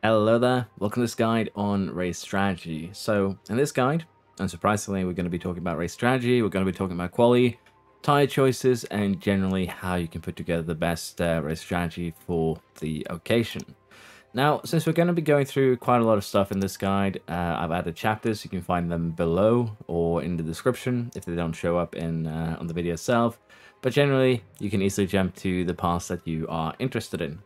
Hello there, welcome to this guide on race strategy. So in this guide, unsurprisingly, we're going to be talking about race strategy, we're going to be talking about quali, tire choices, and generally how you can put together the best race strategy for the occasion. Now, since we're going to be going through quite a lot of stuff in this guide, I've added chapters. You can find them below or in the description if they don't show up in on the video itself. But generally, you can easily jump to the parts that you are interested in.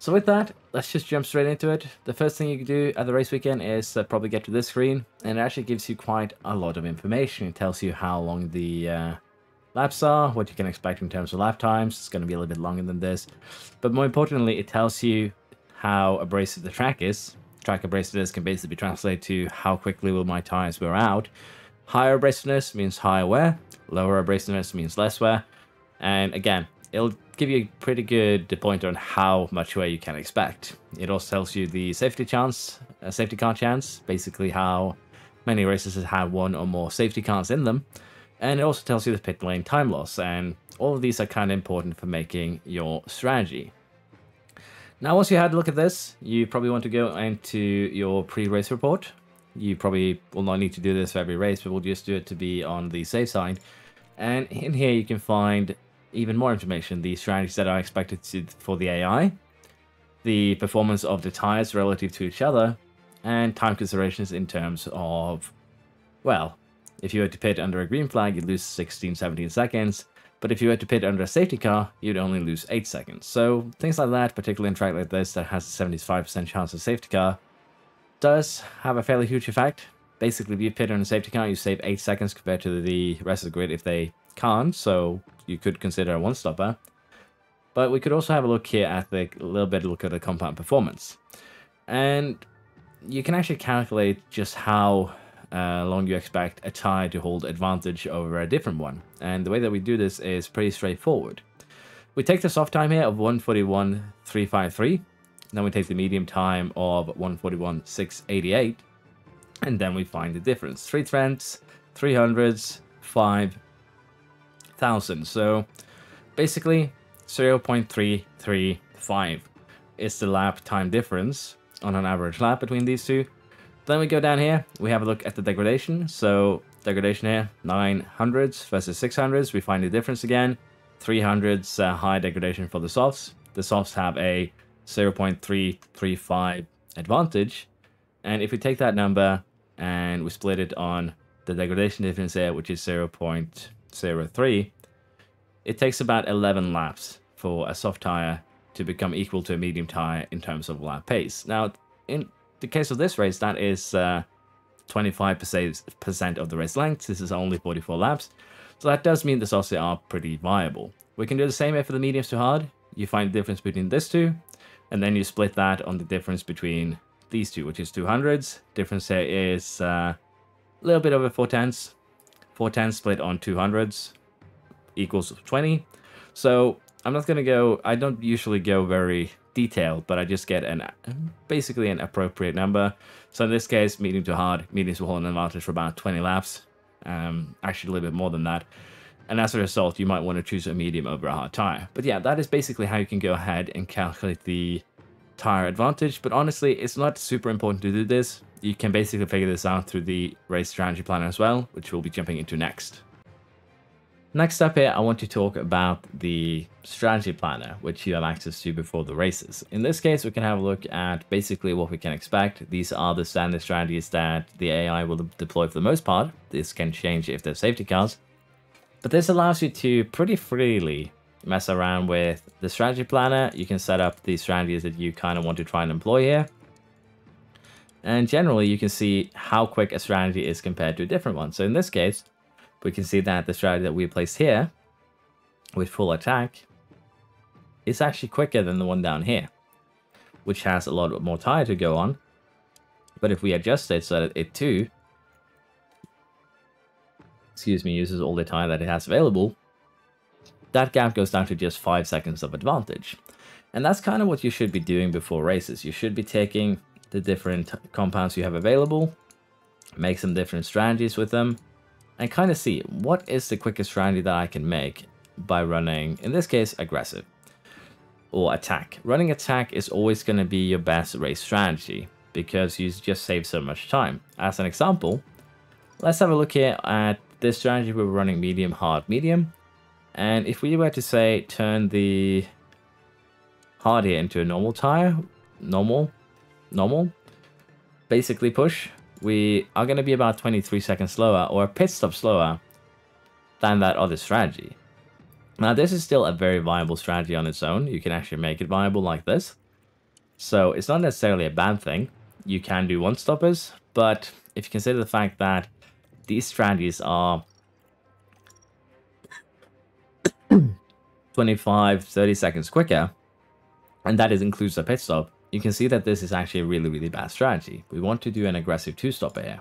So with that, let's just jump straight into it. The first thing you can do at the race weekend is probably get to this screen, and it actually gives you quite a lot of information. It tells you how long the laps are, what you can expect in terms of lap times. It's going to be a little bit longer than this. But more importantly, it tells you how abrasive the track is. Track abrasiveness can basically be translated to how quickly will my tires wear out. Higher abrasiveness means higher wear, lower abrasiveness means less wear. And again, it'll give you a pretty good pointer on how much wear you can expect. It also tells you the safety car chance, basically how many races have one or more safety cars in them. And it also tells you the pit lane time loss, and all of these are kind of important for making your strategy. Now, once you had a look at this, you probably want to go into your pre-race report. You probably will not need to do this for every race, but we'll just do it to be on the safe side. And in here you can find even more information, the strategies that are expected for the AI, the performance of the tires relative to each other, and time considerations in terms of, well, if you were to pit under a green flag, you'd lose 16, 17 seconds, but if you were to pit under a safety car, you'd only lose 8 seconds. So things like that, particularly in a track like this that has a 75% chance of safety car, does have a fairly huge effect. Basically, if you pit on a safety car, you save 8 seconds compared to the rest of the grid if they can't, so you could consider a one-stopper. But we could also have a look here at a little bit look at the compound performance. And you can actually calculate just how long you expect a tire to hold advantage over a different one. And the way that we do this is pretty straightforward. We take the soft time here of 1:41.353, then we take the medium time of 1:41.688, and then we find the difference. 3 tenths, 300s, 5,000. So basically 0.335 is the lap time difference on an average lap between these two. Then we go down here, we have a look at the degradation. So degradation here, 900s versus 600s. We find the difference again. 300s high degradation for the softs. The softs have a 0.335 advantage. And if we take that number and we split it on the degradation difference here, which is 0.03, it takes about 11 laps for a soft tire to become equal to a medium tire in terms of lap pace. Now, in the case of this race, that is 25% of the race length. This is only 44 laps. So that does mean the softs are pretty viable. We can do the same here for the mediums to hard. You find the difference between this two, and then you split that on the difference between these two, which is 200s. Difference here is a little bit over 4 tenths. 4 tenths split on 200s equals 20. So I'm not going to go, I don't usually go very detailed, but I just get basically an appropriate number. So in this case, medium to hard, mediums will hold an advantage for about 20 laps. Actually a little bit more than that. And as a result, you might want to choose a medium over a hard tire. But yeah, that is basically how you can go ahead and calculate the tire advantage. But honestly, it's not super important to do this. You can basically figure this out through the race strategy planner as well, which we'll be jumping into next. Next up here, I want to talk about the strategy planner, which you have access to before the races. In this case, we can have a look at basically what we can expect. These are the standard strategies that the AI will deploy for the most part. This can change if there's safety cars. But this allows you to pretty freely mess around with the strategy planner. You can set up the strategies that you kind of want to try and employ here. And generally, you can see how quick a strategy is compared to a different one. So in this case, we can see that the strategy that we placed here with full attack is actually quicker than the one down here, which has a lot more tire to go on. But if we adjust it so that it too, uses all the tire that it has available, that gap goes down to just 5 seconds of advantage. And that's kind of what you should be doing before races. You should be taking the different compounds you have available, make some different strategies with them, and kind of see what is the quickest strategy that I can make by running, in this case, aggressive. or attack. Running attack is always going to be your best race strategy because you just save so much time. As an example, let's have a look here at this strategy. We're running medium, hard, medium. And if we were to say turn the hard here into a normal tire, normal, basically push, we are going to be about 23 seconds slower or a pit stop slower than that other strategy. Now this is still a very viable strategy on its own. You can actually make it viable like this. So it's not necessarily a bad thing. You can do one stoppers, but if you consider the fact that these strategies are 25-30 seconds quicker, and that includes a pit stop, you can see that this is actually a really bad strategy. We want to do an aggressive two-stopper here.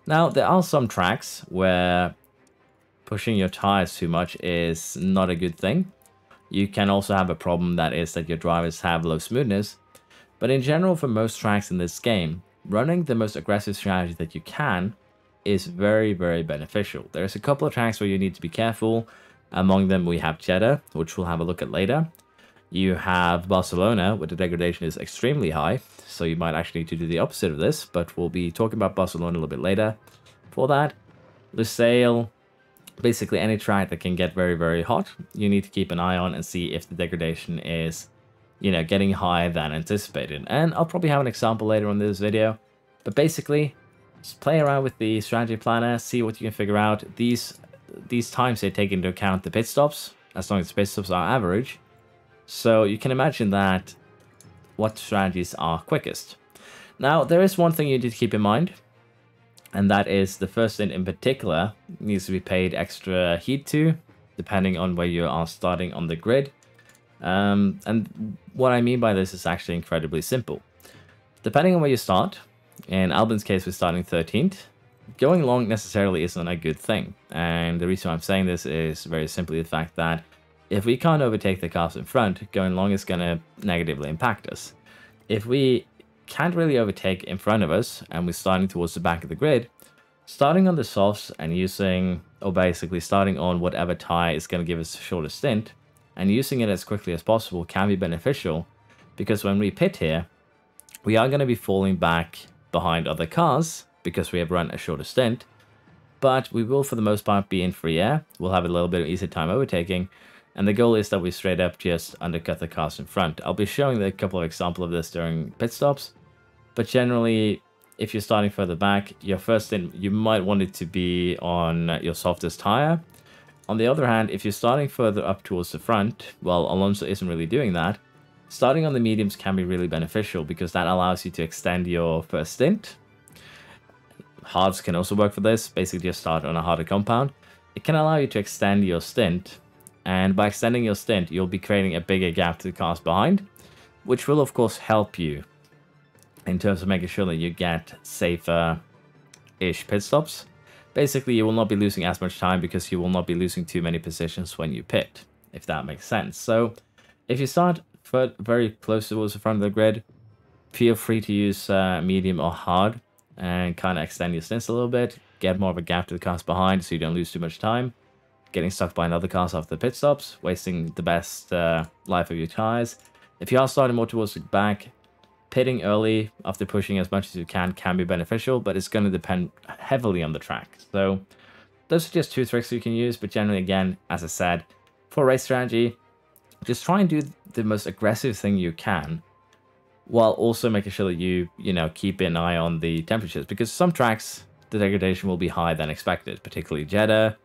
Now, there are some tracks where pushing your tires too much is not a good thing. You can also have a problem that is that your drivers have low smoothness. But in general, for most tracks in this game, running the most aggressive strategy that you can is very beneficial. There's a couple of tracks where you need to be careful. Among them, we have Jeddah, which we'll have a look at later. You have Barcelona, where the degradation is extremely high, so you might actually need to do the opposite of this, but we'll be talking about Barcelona a little bit later. For that, Lusail, basically any track that can get very hot, you need to keep an eye on and see if the degradation is, you know, getting higher than anticipated. And I'll probably have an example later on this video, but basically, just play around with the strategy planner, see what you can figure out. These times they take into account the pit stops, as long as the pit stops are average. So you can imagine that what strategies are quickest. Now, there is one thing you need to keep in mind, and that is the first stint in particular needs to be paid extra heed to, depending on where you are starting on the grid. And what I mean by this is actually incredibly simple. Depending on where you start, in Albin's case, we're starting 13th. Going long necessarily isn't a good thing. And the reason why I'm saying this is very simply the fact that if we can't overtake the cars in front, going long is going to negatively impact us. If we can't really overtake in front of us and we're starting towards the back of the grid, starting on the softs and using, or basically starting on whatever tire is going to give us the shortest stint and using it as quickly as possible can be beneficial, because when we pit here, we are going to be falling back behind other cars because we have run a shorter stint, but we will for the most part be in free air. We'll have a little bit of easy time overtaking, and the goal is that we straight up just undercut the cars in front. I'll be showing a couple of examples of this during pit stops, but generally, if you're starting further back, your first stint, you might want it to be on your softest tire. On the other hand, if you're starting further up towards the front, well, Alonso isn't really doing that. Starting on the mediums can be really beneficial because that allows you to extend your first stint. Hards can also work for this, basically just start on a harder compound. It can allow you to extend your stint, and by extending your stint, you'll be creating a bigger gap to the cars behind, which will of course help you in terms of making sure that you get safer-ish pit stops. Basically, you will not be losing as much time because you will not be losing too many positions when you pit, if that makes sense. So if you start very close towards the front of the grid, feel free to use medium or hard and kind of extend your stints a little bit, get more of a gap to the cars behind so you don't lose too much time, getting stuck behind other cars after the pit stops, wasting the best life of your tires. If you are starting more towards the back, pitting early after pushing as much as you can be beneficial, but it's going to depend heavily on the track. So those are just two tricks you can use, but generally, again, as I said, for race strategy, just try and do the most aggressive thing you can, while also making sure that you keep an eye on the temperatures, because some tracks, the degradation will be higher than expected, particularly Jeddah,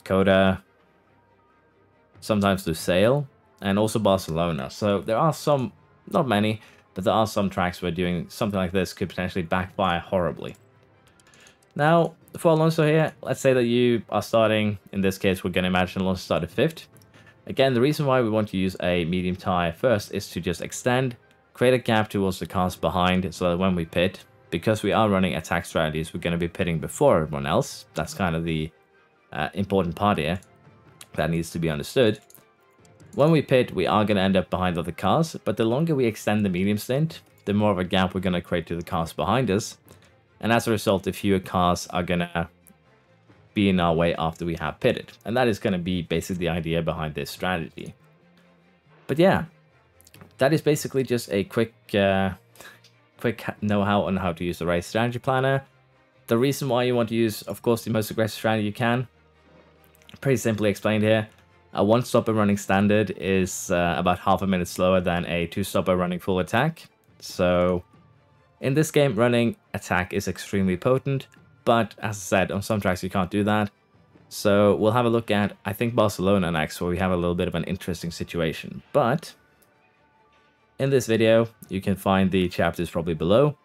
Cota, sometimes Lusail, and also Barcelona. So there are some, not many, but there are some tracks where doing something like this could potentially backfire horribly. Now, for Alonso here, let's say that you are starting, in this case, we're going to imagine Alonso started 5th. Again, the reason why we want to use a medium tire first is to just extend, create a gap towards the cars behind, so that when we pit, because we are running attack strategies, we're going to be pitting before everyone else. That's kind of the important part here that needs to be understood. When we pit, we are going to end up behind other cars, but the longer we extend the medium stint, the more of a gap we're going to create to the cars behind us. And as a result, the fewer cars are going to be in our way after we have pitted. And that is going to be basically the idea behind this strategy. But yeah, that is basically just a quick know-how on how to use the race strategy planner. The reason why you want to use, of course, the most aggressive strategy you can, pretty simply explained here. A one-stopper running standard is about half a minute slower than a two-stopper running full attack. So in this game, running attack is extremely potent, but as I said, on some tracks you can't do that. So we'll have a look at, I think, Barcelona next, where we have a little bit of an interesting situation. But in this video, you can find the chapters probably below.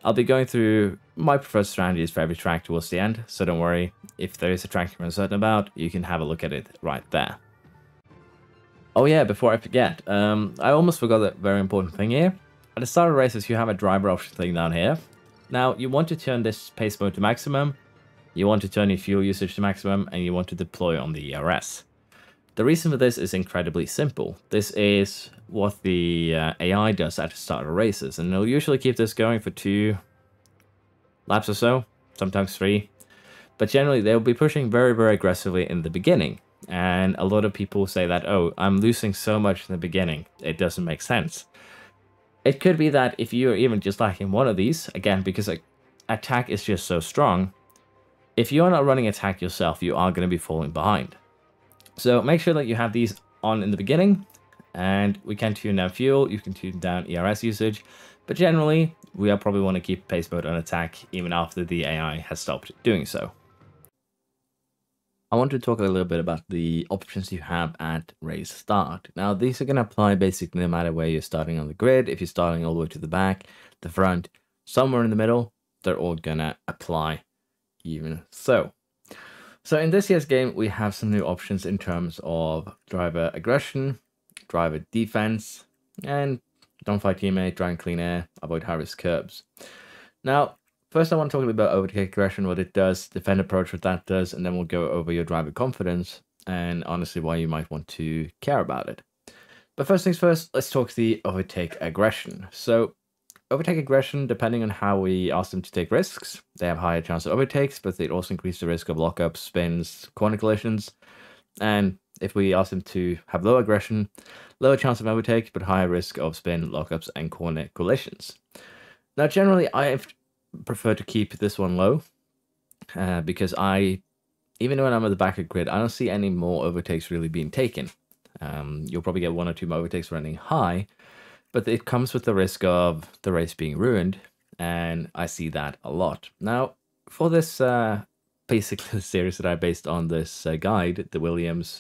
I'll be going through my preferred strategies for every track towards the end, so don't worry. If there is a track you're uncertain about, you can have a look at it right there. Oh yeah, before I forget, I almost forgot a very important thing here. At the start of races, you have a driver option thing down here. Now, you want to turn this pace mode to maximum, you want to turn your fuel usage to maximum, and you want to deploy on the ERS. The reason for this is incredibly simple. This is what the AI does at the start of races, and they'll usually keep this going for 2 laps or so, sometimes 3. But generally, they'll be pushing very, very aggressively in the beginning. And a lot of people say that, oh, I'm losing so much in the beginning, it doesn't make sense. It could be that if you're even just lacking one of these, again, because attack is just so strong, if you're not running attack yourself, you are going to be falling behind. So make sure that you have these on in the beginning, and we can tune down fuel, you can tune down ERS usage, but generally, we probably want to keep pace mode on attack even after the AI has stopped doing so. I want to talk a little bit about the options you have at race start. Now, these are going to apply basically no matter where you're starting on the grid. If you're starting all the way to the back, the front, somewhere in the middle, they're all going to apply even so. So in this year's game, we have some new options in terms of driver aggression, driver defense, and don't fight teammate, drive in clean air, avoid high-risk curbs. Now, first I want to talk a little about overtake aggression, what it does, defend approach, what that does, and then we'll go over your driver confidence, and honestly why you might want to care about it. But first things first, let's talk the overtake aggression. So overtake aggression, depending on how we ask them to take risks, they have higher chance of overtakes, but they also increase the risk of lockups, spins, corner collisions. And if we ask them to have low aggression, lower chance of overtake, but higher risk of spin, lockups, and corner collisions. Now, generally, I prefer to keep this one low, because even when I'm at the back of the grid, I don't see any more overtakes really being taken. You'll probably get 1 or 2 more overtakes running high, but it comes with the risk of the race being ruined, and I see that a lot. Now, for this basically series that I based on this guide, the Williams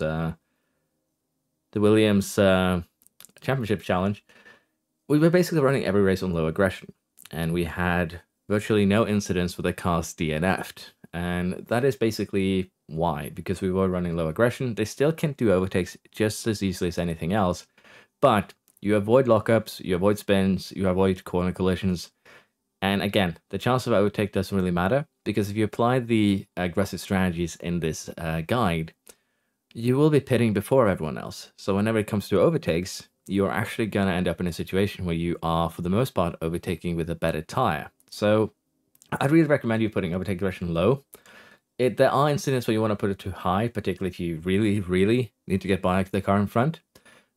Championship Challenge, we were basically running every race on low aggression, and we had virtually no incidents with the cars DNF'd, and that is basically why, because we were running low aggression. They still can't do overtakes just as easily as anything else, but you avoid lockups, you avoid spins, you avoid corner collisions. And again, the chance of overtake doesn't really matter, because if you apply the aggressive strategies in this guide, you will be pitting before everyone else. So whenever it comes to overtakes, you're actually going to end up in a situation where you are, for the most part, overtaking with a better tire. So I'd really recommend you putting overtake aggression low. There are incidents where you want to put it too high, particularly if you really, really need to get by the car in front.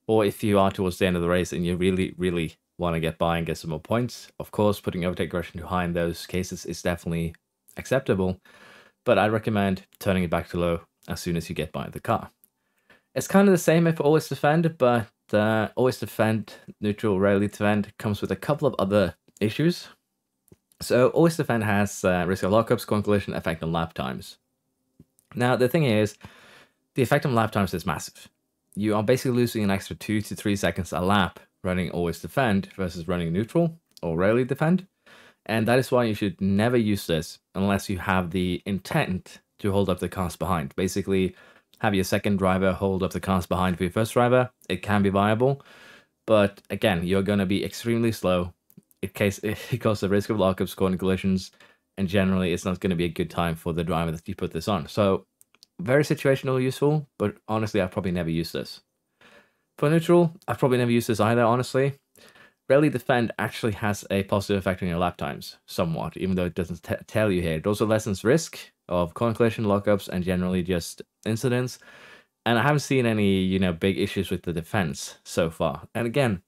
Or if you are towards the end of the race and you really, really want to get by and get some more points. Of course, putting overtake aggression too high in those cases is definitely acceptable, but I recommend turning it back to low as soon as you get by the car. It's kind of the same if always defend, but always defend, neutral, rarely defend comes with a couple of other issues. So always defend has risk of lockups, corner collision, effect on lap times. Now, the thing is, the effect on lap times is massive. You are basically losing an extra 2 to 3 seconds a lap running always defend versus running neutral or rarely defend. And that is why you should never use this unless you have the intent to hold up the cars behind. Basically, have your second driver hold up the cars behind for your first driver. It can be viable, but again, you're going to be extremely slow. It causes the risk of lockups, corner collisions, and generally it's not going to be a good time for the driver that you put this on. So very situational useful, but honestly, I've probably never used this. For neutral, I've probably never used this either, honestly. Rarely defend actually has a positive effect on your lap times, somewhat, even though it doesn't tell you here. It also lessens risk of corner collision, lockups, and generally just incidents. And I haven't seen any, big issues with the defense so far. And again,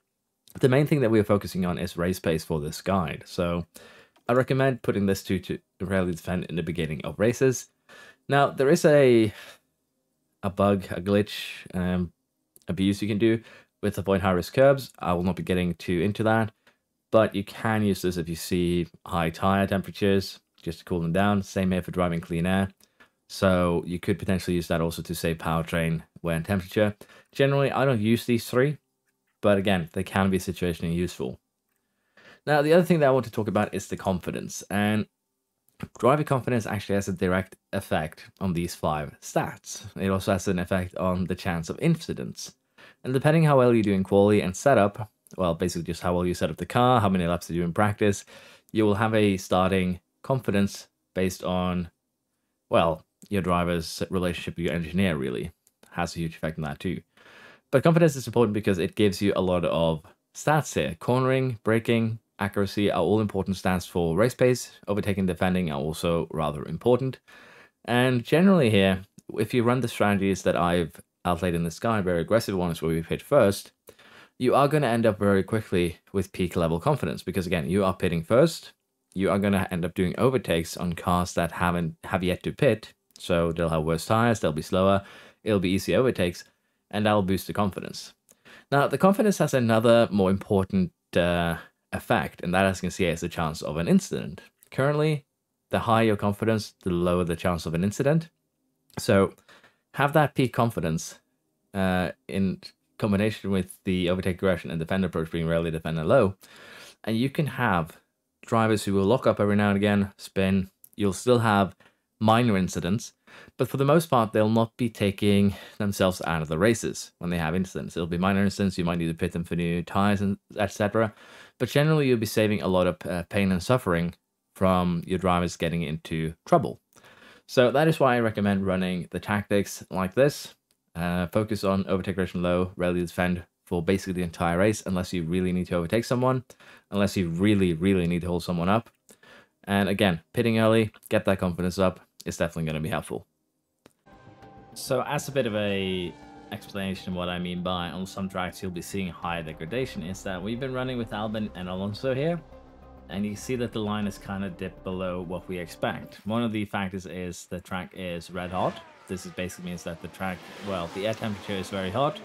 the main thing that we're focusing on is race pace for this guide. So I recommend putting this to rarely defend in the beginning of races. Now, there is a bug, a glitch, abuse you can do with avoid high-risk curbs. I will not be getting too into that, but you can use this if you see high tire temperatures, just to cool them down. Same here for driving clean air. So you could potentially use that also to save powertrain when temperature. Generally, I don't use these three, but again, they can be situationally useful. Now, the other thing that I want to talk about is the confidence. And driver confidence actually has a direct effect on these 5 stats. It also has an effect on the chance of incidents. And depending how well you do in quali and setup, well, basically just how well you set up the car, how many laps you do in practice, you will have a starting confidence based on, well, your driver's relationship with your engineer really has a huge effect on that too. But confidence is important because it gives you a lot of stats here. Cornering, braking, accuracy are all important stats for race pace. Overtaking, defending are also rather important. And generally here, if you run the strategies that I've outlaid in this guide, very aggressive ones where we pitch first, you are going to end up very quickly with peak level confidence because again, you are pitting first. You are going to end up doing overtakes on cars that have yet to pit. So they'll have worse tires, they'll be slower, it'll be easy overtakes, and that'll boost the confidence. Now, the confidence has another more important effect, and that, as you can see, is the chance of an incident. Currently, the higher your confidence, the lower the chance of an incident. So have that peak confidence in combination with the overtake aggression and defend approach being rarely defender low, and you can have drivers who will lock up every now and again, spin. You'll still have minor incidents, but for the most part, they'll not be taking themselves out of the races when they have incidents. It'll be minor incidents. You might need to pit them for new tires and etc. But generally, you'll be saving a lot of pain and suffering from your drivers getting into trouble. So that is why I recommend running the tactics like this. Focus on overtake aggression low, rarely defend for basically the entire race, unless you really need to overtake someone, unless you really, really need to hold someone up. And again, pitting early, get that confidence up, is definitely going to be helpful. So as a bit of a explanation of what I mean by on some tracks you'll be seeing higher degradation is that we've been running with Albon and Alonso here, and you see that the line is kind of dipped below what we expect. One of the factors is the track is red hot. This is basically means that the track, well, the air temperature is very hot,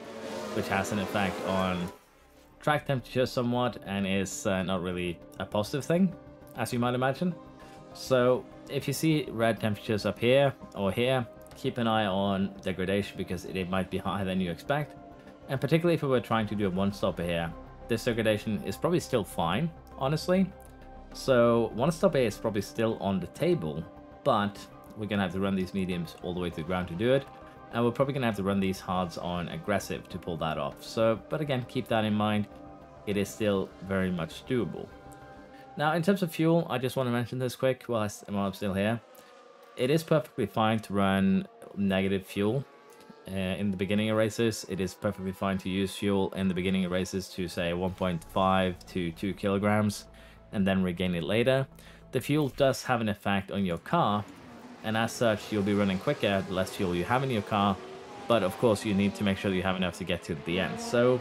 which has an effect on track temperature somewhat and is not really a positive thing, as you might imagine. So if you see red temperatures up here or here, keep an eye on degradation because it might be higher than you expect. And particularly if we were trying to do a one-stopper here, this degradation is probably still fine, honestly. So one-stopper is probably still on the table, but we're going to have to run these mediums all the way to the ground to do it. And we're probably going to have to run these hards on aggressive to pull that off. So, but again, keep that in mind. It is still very much doable. Now, in terms of fuel, I just want to mention this quick while I'm still here. It is perfectly fine to run negative fuel in the beginning of races. It is perfectly fine to use fuel in the beginning of races to say 1.5 to 2 kilograms and then regain it later. The fuel does have an effect on your car, and as such, you'll be running quicker the less fuel you have in your car. But of course, you need to make sure that you have enough to get to the end. So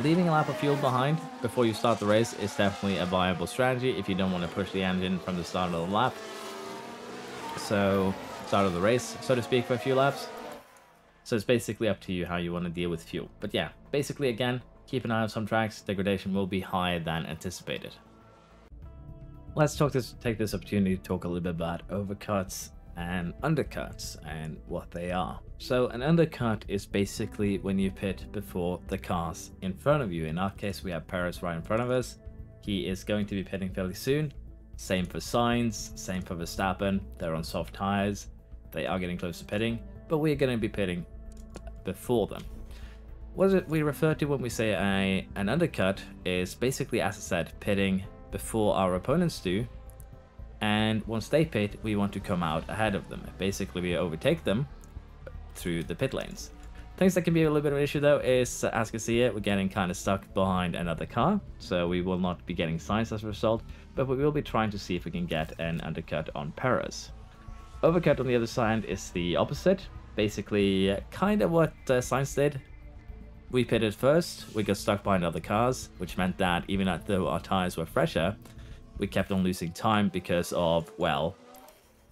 leaving a lap of fuel behind before you start the race is definitely a viable strategy if you don't want to push the engine from the start of the lap. So, start of the race, so to speak, for a few laps. So it's basically up to you how you want to deal with fuel. But yeah, basically again, keep an eye on some tracks, degradation will be higher than anticipated. Let's take this opportunity to talk a little bit about overcuts and undercuts and what they are. So an undercut is basically when you pit before the cars in front of you. In our case, we have Perez right in front of us. He is going to be pitting fairly soon. Same for Sainz, same for Verstappen. They're on soft tires. They are getting close to pitting, but we're going to be pitting before them. What we refer to when we say an undercut is basically, as I said, pitting before our opponents do, and once they pit, we want to come out ahead of them. Basically, we overtake them through the pit lanes. Things that can be a little bit of an issue though is, as you can see it, we're getting kind of stuck behind another car, so we will not be getting Sainz as a result, but we will be trying to see if we can get an undercut on Perez. Overcut on the other side is the opposite. basically kind of what Sainz did. We pitted first, we got stuck behind other cars, which meant that even though our tires were fresher, we kept on losing time because of, well,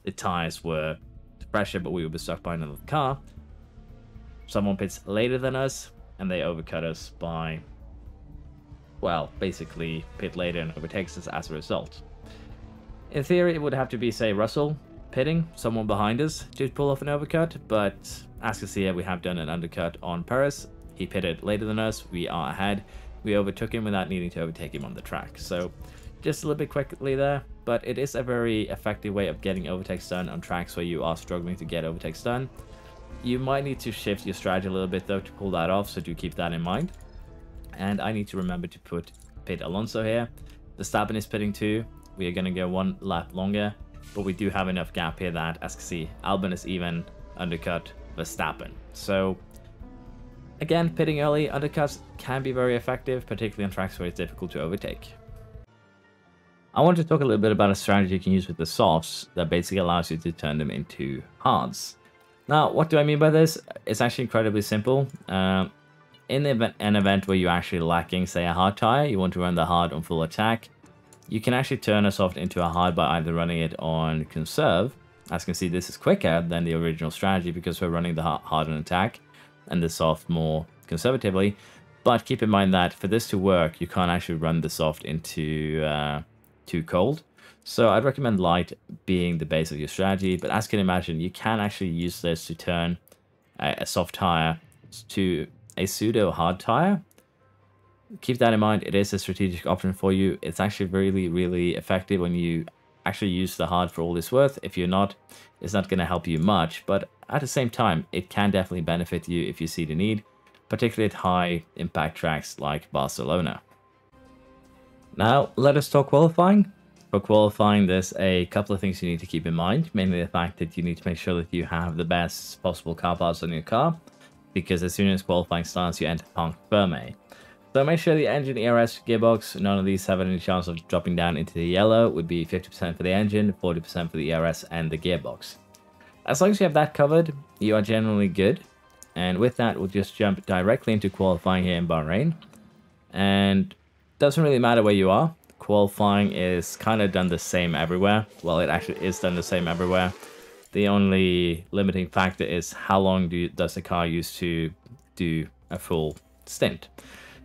the tires were fresher, but we were stuck behind another car. Someone pits later than us, and they overcut us by, well, basically pit later and overtakes us as a result. In theory, it would have to be, say, Russell pitting, someone behind us, to pull off an overcut, but as you can see here, we have done an undercut on Perez. He pitted later than us, we are ahead. We overtook him without needing to overtake him on the track. So just a little bit quickly there, but it is a very effective way of getting overtakes done on tracks where you are struggling to get overtakes done. You might need to shift your strategy a little bit though to pull that off, so do keep that in mind. And I need to remember to pit Alonso here. Verstappen is pitting too. We are going to go one lap longer, but we do have enough gap here that, as you can see, Albon is even undercut Verstappen. So again, pitting early undercuts can be very effective, particularly on tracks where it's difficult to overtake. I want to talk a little bit about a strategy you can use with the softs that basically allows you to turn them into hards. Now, what do I mean by this? It's actually incredibly simple. In an event where you're actually lacking, say, a hard tire, you want to run the hard on full attack, you can actually turn a soft into a hard by either running it on conserve. As you can see, this is quicker than the original strategy because we're running the hard on attack and the soft more conservatively. But keep in mind that for this to work, you can't actually run the soft into too cold. So I'd recommend light being the base of your strategy. But as you can imagine, you can actually use this to turn a soft tire to a pseudo hard tire. Keep that in mind. It is a strategic option for you. It's actually really, really effective when you actually use the hard for all it's worth. If you're not, it's not going to help you much. But at the same time, it can definitely benefit you if you see the need, particularly at high impact tracks like Barcelona. Now, let us talk qualifying. For qualifying, there's a couple of things you need to keep in mind, mainly the fact that you need to make sure that you have the best possible car parts on your car, because as soon as qualifying starts, you enter Parc Fermé. So make sure the engine, ERS, gearbox, none of these have any chance of dropping down into the yellow. Would be 50% for the engine, 40% for the ERS and the gearbox. As long as you have that covered, you are generally good. And with that, we'll just jump directly into qualifying here in Bahrain. And doesn't really matter where you are. Qualifying is kind of done the same everywhere. Well, it actually is done the same everywhere. The only limiting factor is how long does the car use to do a full stint.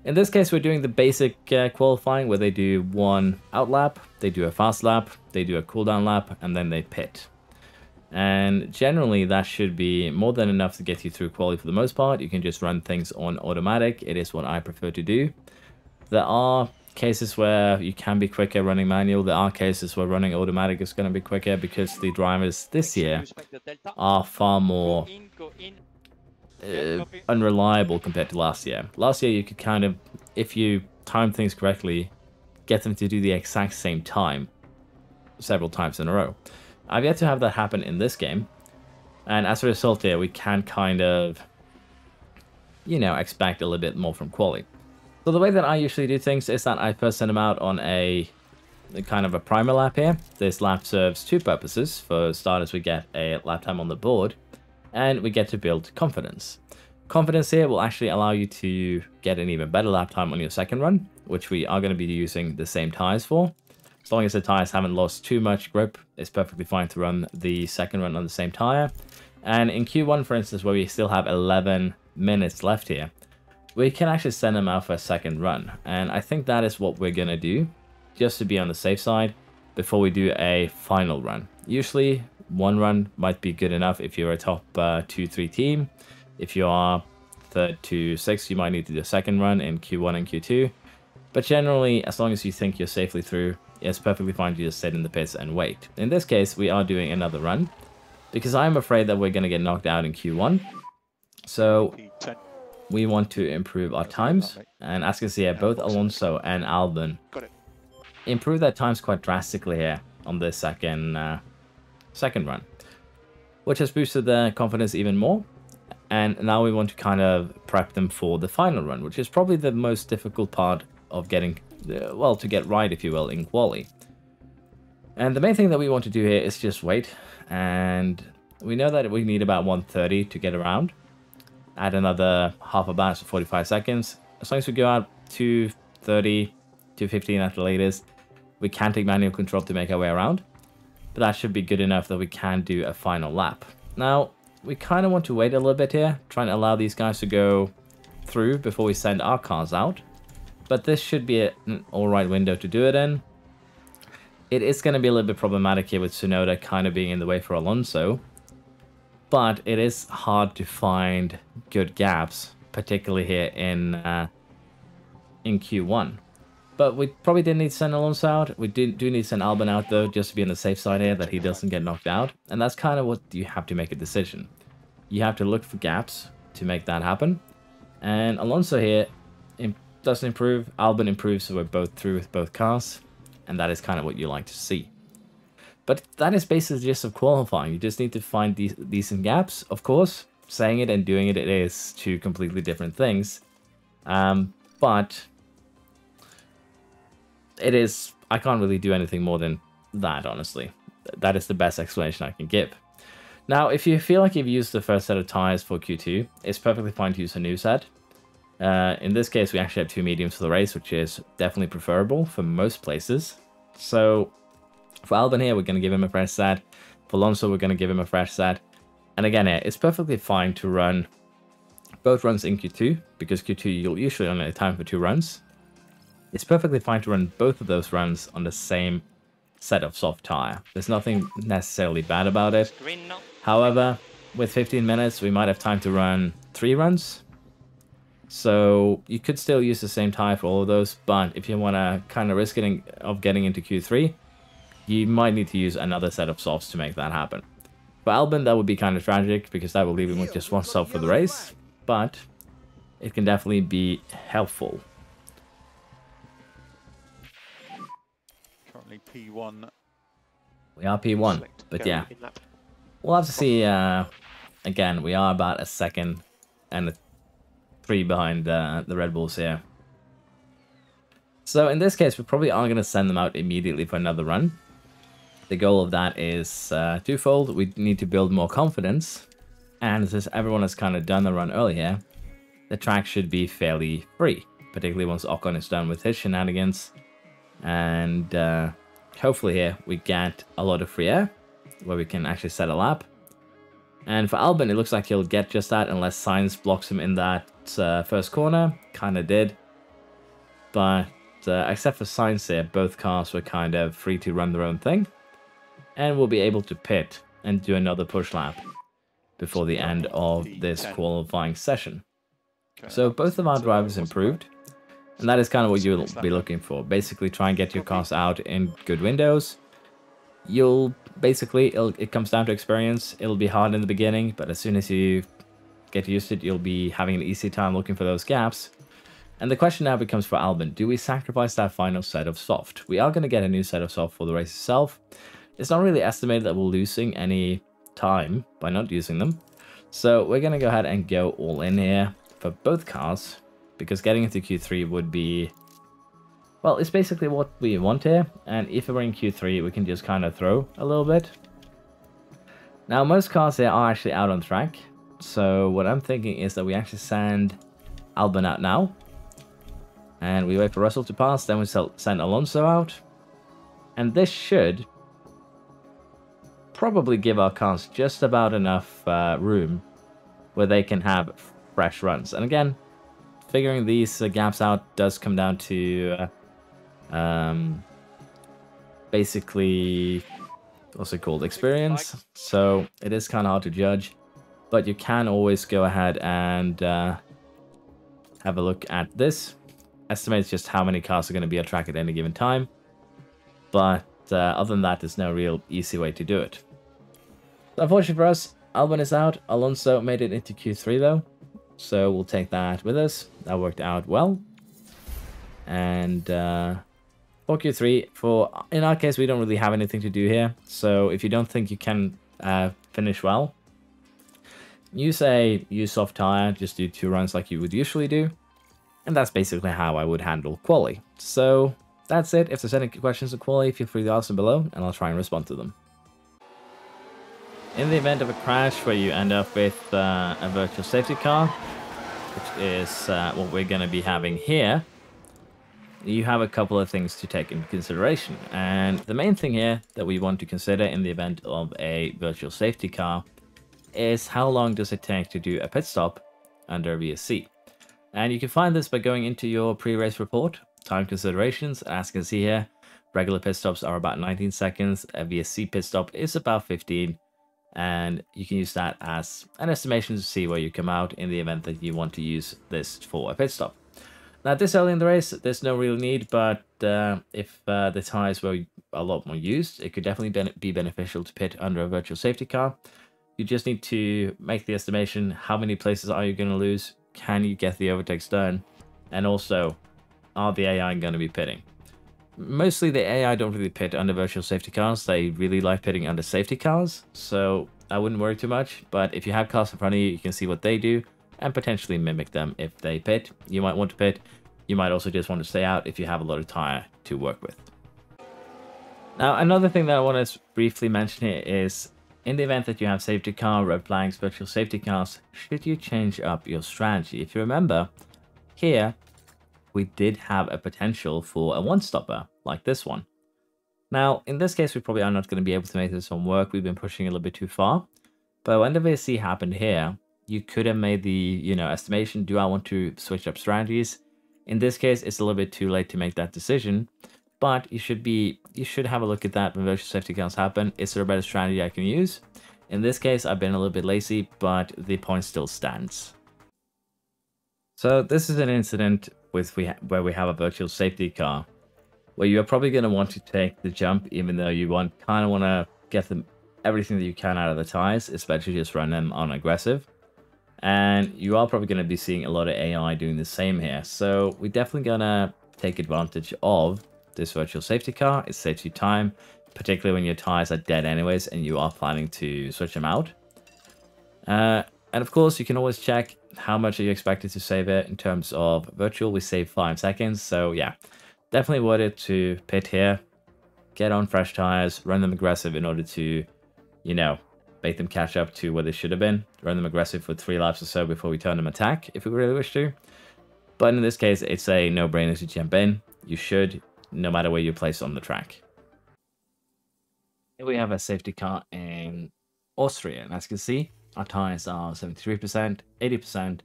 In this case, we're doing the basic qualifying where they do one out lap, they do a fast lap, they do a cooldown lap, and then they pit. And generally, that should be more than enough to get you through quali for the most part. You can just run things on automatic. It is what I prefer to do. There are cases where you can be quicker running manual. There are cases where running automatic is going to be quicker because the drivers this year are far more unreliable compared to last year. Last year, you could kind of, if you time things correctly, get them to do the exact same time several times in a row. I've yet to have that happen in this game, and as a result here, we can kind of, you know, expect a little bit more from quali. So the way that I usually do things is that I first send them out on a kind of a primer lap here. This lap serves two purposes. For starters, we get a lap time on the board, and we get to build confidence. Confidence here will actually allow you to get an even better lap time on your second run, which we are going to be using the same tires for. As long as the tires haven't lost too much grip, it's perfectly fine to run the second run on the same tire. And in Q1, for instance, where we still have 11 minutes left here, we can actually send them out for a second run. And I think that is what we're going to do, just to be on the safe side, before we do a final run. Usually, one run might be good enough if you're a top 2-3 team. If you are 3rd to 6th, you might need to do a second run in Q1 and Q2. But generally, as long as you think you're safely through, it's perfectly fine to just sit in the pits and wait. In this case, we are doing another run, because I'm afraid that we're going to get knocked out in Q1. So we want to improve our times. And as you can see here, both Alonso and Albon improve their times quite drastically here on this second run, which has boosted their confidence even more. And now we want to kind of prep them for the final run, which is probably the most difficult part of getting, well, to get right, if you will, in quali. And the main thing that we want to do here is just wait and we know that we need about 130 to get around. Add another half a bounce for 45 seconds. As long as we go out 230, 215 at the latest, we can take manual control to make our way around. But that should be good enough that we can do a final lap. Now, we kind of want to wait a little bit here, trying to allow these guys to go through before we send our cars out. But this should be an alright window to do it in. It is going to be a little bit problematic here with Tsunoda kind of being in the way for Alonso. But it is hard to find good gaps, particularly here in Q1. But we probably didn't need to send Alonso out. We do need to send Albon out, though, just to be on the safe side here, that he doesn't get knocked out. And that's kind of what you have to make a decision. You have to look for gaps to make that happen. And Alonso here doesn't improve. Albon improves, so we're both through with both cars. And that is kind of what you like to see. But that is basically the gist of qualifying. You just need to find these decent gaps. Of course, saying it and doing it, it is two completely different things. But it is, I can't really do anything more than that, honestly. That is the best explanation I can give. Now, if you feel like you've used the first set of tires for Q2, it's perfectly fine to use a new set. In this case, we actually have 2 mediums for the race, which is definitely preferable for most places. So for Albon here, we're going to give him a fresh set. For Alonso, we're going to give him a fresh set. And again, it's perfectly fine to run both runs in Q2, because Q2 you'll usually only have time for 2 runs. It's perfectly fine to run both of those runs on the same set of soft tire. There's nothing necessarily bad about it. However, with 15 minutes, we might have time to run 3 runs. So you could still use the same tire for all of those, but if you want to kind of risk it of getting into Q3, you might need to use another set of softs to make that happen. For Albon, that would be kind of tragic, because that will leave him with just 1 soft for the race, but it can definitely be helpful. Currently P1. We are P1, but yeah. We'll have to see, again, we are about a second and a 3 behind the Red Bulls here. So in this case, we probably aren't going to send them out immediately for another run. The goal of that is twofold. We need to build more confidence, and since everyone has kind of done the run earlier, the track should be fairly free, particularly once Ocon is done with his shenanigans. And hopefully here we get a lot of free air, where we can actually set a lap. And for Albon, it looks like he'll get just that, unless Sainz blocks him in that first corner. Kind of did. But except for Sainz here, both cars were kind of free to run their own thing. And we'll be able to pit and do another push lap before the end of this qualifying session. So both of our drivers improved. And that is kind of what you'll be looking for. Basically, try and get your cars out in good windows. You'll basically, it comes down to experience. It'll be hard in the beginning, but as soon as you get used to it, you'll be having an easy time looking for those gaps. And the question now becomes for Albon, do we sacrifice that final set of soft? We are going to get a new set of soft for the race itself. It's not really estimated that we're losing any time by not using them. So we're going to go ahead and go all in here for both cars, because getting into Q3 would be, well, it's basically what we want here. And if we're in Q3, we can just kind of throw a little bit. Now, most cars here are actually out on track. So what I'm thinking is that we actually send Albon out now. And we wait for Russell to pass, then we send Alonso out. And this should probably give our cars just about enough room where they can have fresh runs. And again, figuring these gaps out does come down to basically, what's it called, experience. So it is kind of hard to judge, but you can always go ahead and have a look at this. Estimates just how many cars are going to be on track at any given time. But other than that, there's no real easy way to do it. So unfortunately for us, Albon is out. Alonso made it into Q3 though. So we'll take that with us. That worked out well. And for Q3, in our case, we don't really have anything to do here. So if you don't think you can finish well, use soft tire, just do 2 runs like you would usually do. And that's basically how I would handle Quali. So that's it. If there's any questions on Quali, feel free to ask them below, and I'll try and respond to them. In the event of a crash where you end up with a virtual safety car, which is what we're going to be having here, you have a couple of things to take into consideration. And the main thing here that we want to consider in the event of a virtual safety car is how long does it take to do a pit stop under VSC. And you can find this by going into your pre-race report, time considerations. As you can see here, regular pit stops are about 19 seconds, a VSC pit stop is about 15, and you can use that as an estimation to see where you come out in the event that you want to use this for a pit stop. Now, this early in the race, there's no real need, but if the tires were a lot more used, it could definitely be beneficial to pit under a virtual safety car. You just need to make the estimation, how many places are you going to lose? Can you get the overtakes done? And also, are the AI going to be pitting? Mostly the AI don't really pit under virtual safety cars. They really like pitting under safety cars, so I wouldn't worry too much. But if you have cars in front of you, you can see what they do and potentially mimic them if they pit. You might want to pit. You might also just want to stay out if you have a lot of tire to work with. Now, another thing that I want to briefly mention here is, in the event that you have safety car, red flags, virtual safety cars, should you change up your strategy? If you remember, here, we did have a potential for a one-stopper, like this one. Now, in this case, we probably are not going to be able to make this one work. We've been pushing a little bit too far. But when the VSC happened here, you could have made the, estimation, do I want to switch up strategies? In this case, it's a little bit too late to make that decision. But you should have a look at that when virtual safety cars happen. Is there a better strategy I can use? In this case, I've been a little bit lazy, but the point still stands. So this is an incident where we have a virtual safety car, where you're probably going to want to take the jump, even though you kind of want to get everything that you can out of the tires, especially just run them on aggressive. And you are probably going to be seeing a lot of AI doing the same here. So we're definitely going to take advantage of this virtual safety car. It saves you time, particularly when your tires are dead anyways and you are planning to switch them out. And of course, you can always check how much are you expected to save it. In terms of virtual, we save 5 seconds. So yeah, definitely worth it to pit here, get on fresh tires, run them aggressive in order to, make them catch up to where they should have been. Run them aggressive for 3 laps or so before we turn them attack, if we really wish to. But in this case, it's a no-brainer to jump in. You should, no matter where you're placed on the track. Here we have a safety car in Austria, and as you can see, our tires are 73%, 80%,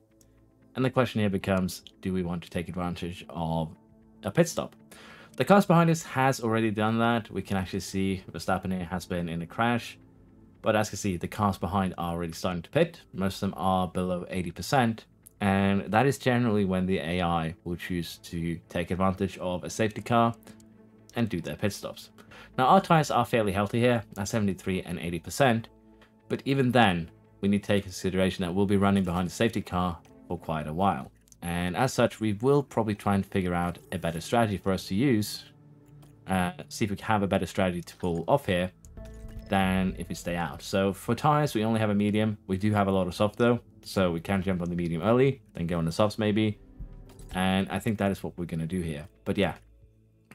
and the question here becomes, do we want to take advantage of a pit stop? The cars behind us has already done that. We can actually see Verstappen here has been in a crash, but as you can see, the cars behind are already starting to pit. Most of them are below 80%, and that is generally when the AI will choose to take advantage of a safety car and do their pit stops. Now, our tires are fairly healthy here at 73 and 80%, but even then, we need to take into consideration that we'll be running behind the safety car for quite a while. And as such, we will probably try and figure out a better strategy for us to use. See if we can have a better strategy to pull off here than if we stay out. So for tires, we only have a medium. We do have a lot of soft though, so we can jump on the medium early, then go on the softs maybe. And I think that is what we're going to do here. But yeah,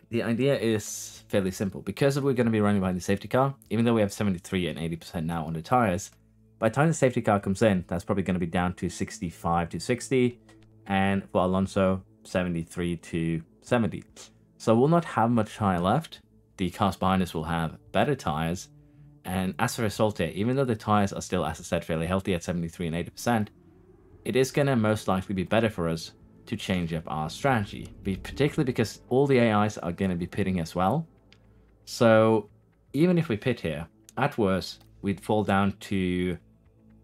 the idea is fairly simple. Because we're going to be running behind the safety car, even though we have 73 and 80% now on the tires, by the time the safety car comes in, that's probably going to be down to 65 to 60. And for Alonso, 73 to 70. So we'll not have much tire left. The cars behind us will have better tires. And as a result here, even though the tires are still, as I said, fairly healthy at 73 and 80%, it is going to most likely be better for us to change up our strategy. Particularly because all the AIs are going to be pitting as well. So even if we pit here, at worst, we'd fall down to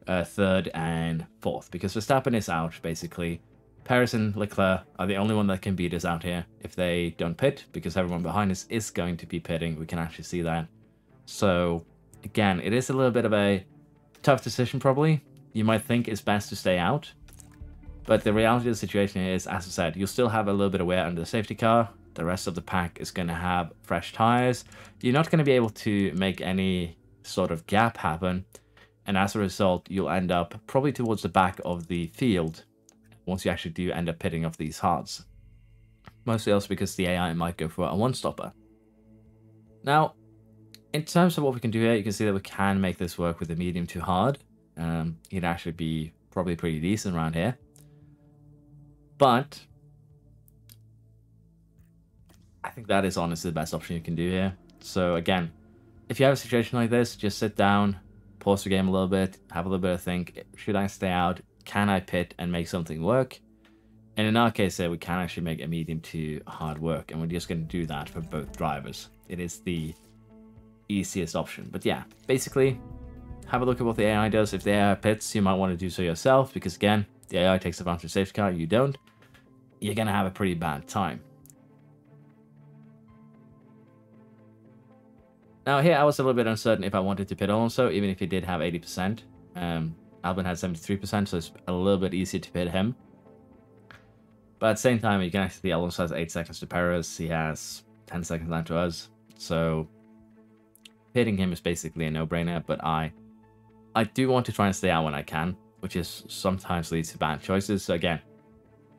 3rd and 4th. Because Verstappen is out, basically. Perez and Leclerc are the only one that can beat us out here if they don't pit, because everyone behind us is going to be pitting. We can actually see that. So, again, it is a little bit of a tough decision probably. You might think it's best to stay out. But the reality of the situation is, as I said, you'll still have a little bit of wear under the safety car. The rest of the pack is going to have fresh tires. You're not going to be able to make any sort of gap happen. And as a result, you'll end up probably towards the back of the field once you actually do end up pitting off these hards. Mostly also because the AI might go for a one-stopper. Now, In terms of what we can do here, you can see that we can make this work with the medium to hard. It'd actually be probably pretty decent around here. But I think that is honestly the best option you can do here. So again, if you have a situation like this, just sit down, pause the game a little bit, have a little bit of think. Should I stay out? Can I pit and make something work? And in our case here, we can actually make a medium to hard work. And we're just going to do that for both drivers. It is the easiest option. But yeah, basically, have a look at what the AI does. If the AI pits, you might want to do so yourself. Because again, the AI takes advantage of safety car, you don't. You're going to have a pretty bad time. Now here, I was a little bit uncertain if I wanted to pit Alonso, even if he did have 80%. Albon had 73%, so it's a little bit easier to pit him. But at the same time, you can actually see Alonso has 8 seconds to Perez. He has 10 seconds down to us. So pitting him is basically a no-brainer, but I do want to try and stay out when I can, which is sometimes leads to bad choices. So again,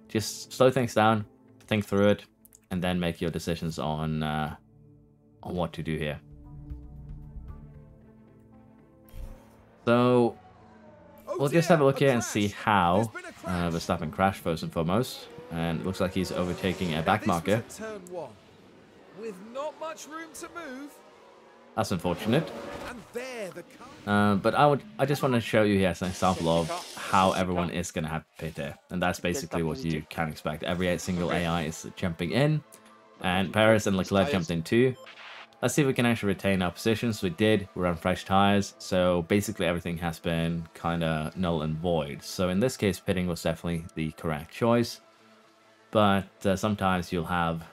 just slow things down, think through it, and then make your decisions on what to do here. So we'll just have a look here and see how Verstappen crashed first and foremost. And it looks like he's overtaking a back marker. With not much room to move. That's unfortunate. But I just want to show you here as an example of how everyone is going to have to pit here. And that's basically what you can expect. Every single AI is jumping in. And Perez and Leclerc jumped in too. Let's see if we can actually retain our positions. We did. We're on fresh tires. So basically everything has been kind of null and void. So in this case, pitting was definitely the correct choice. But sometimes you'll have